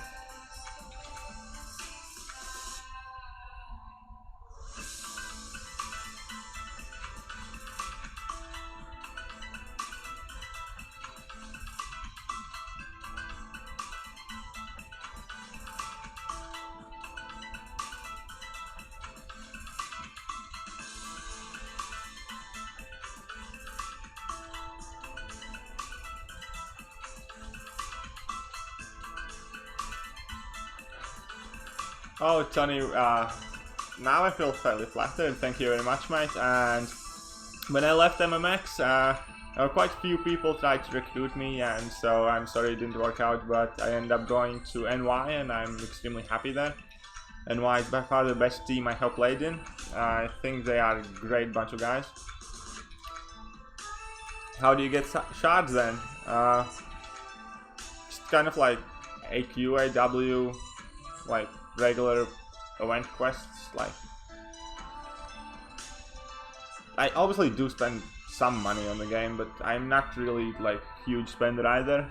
Oh, Tony, now I feel fairly flattered, thank you very much, mate. And when I left MMX, quite a few people tried to recruit me, and so I'm sorry it didn't work out, but I ended up going to NY, and I'm extremely happy there. NY is by far the best team I have played in. I think they are a great bunch of guys. How do you get shards then? Just kind of like AQ, AW, like regular event quests. Like, I obviously do spend some money on the game, but I'm not really like huge spender either.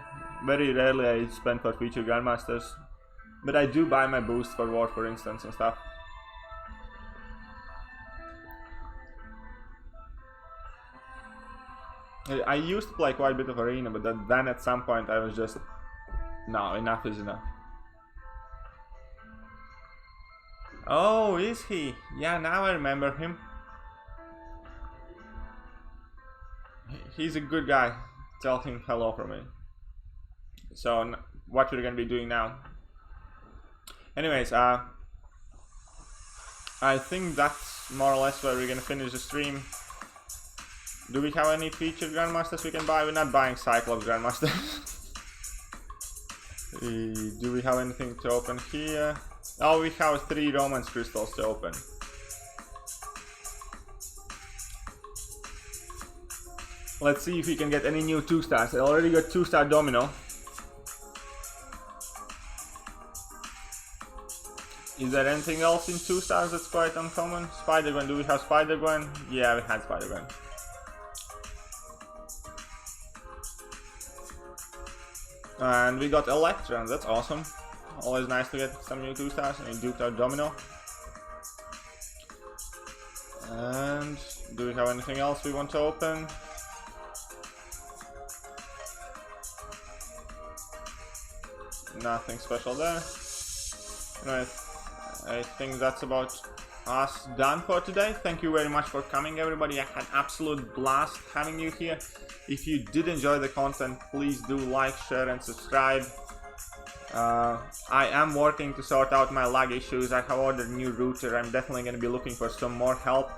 Very rarely I spend for featured grandmasters, but I do buy my boost for war, for instance, and stuff. I used to play quite a bit of Arena, but then at some point I was just, no, enough is enough. Oh, is he? Yeah, now I remember him. He's a good guy. Tell him hello from me. So, what we're gonna be doing now. Anyways, I think that's more or less where we're gonna finish the stream. Do we have any featured Grandmasters we can buy? We're not buying Cyclops Grandmasters. Do we have anything to open here? Oh, we have 3 Romance Crystals to open. Let's see if we can get any new 2-stars. I already got 2-star Domino. Is there anything else in 2-stars that's quite uncommon? Spider-Gwen, do we have Spider-Gwen? Yeah, we had Spider-Gwen. And we got Electron, that's awesome. Always nice to get some new 2-stars. And we duped our Domino. And do we have anything else we want to open? Nothing special there. Anyway, I think that's about us done for today. Thank you very much for coming, everybody. I had absolute blast having you here. If you did enjoy the content, please do like, share and subscribe. I am working to sort out my lag issues. I have ordered a new router. I'm definitely going to be looking for some more help.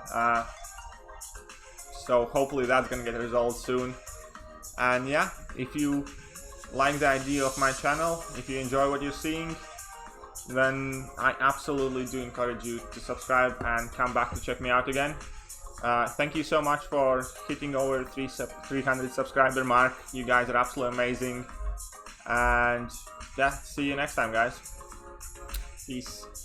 So hopefully that's going to get resolved soon. And yeah, if you like the idea of my channel, if you enjoy what you're seeing, then I absolutely do encourage you to subscribe and come back to check me out again. Thank you so much for hitting over 300 subscriber mark. You guys are absolutely amazing. And yeah, see you next time, guys. Peace.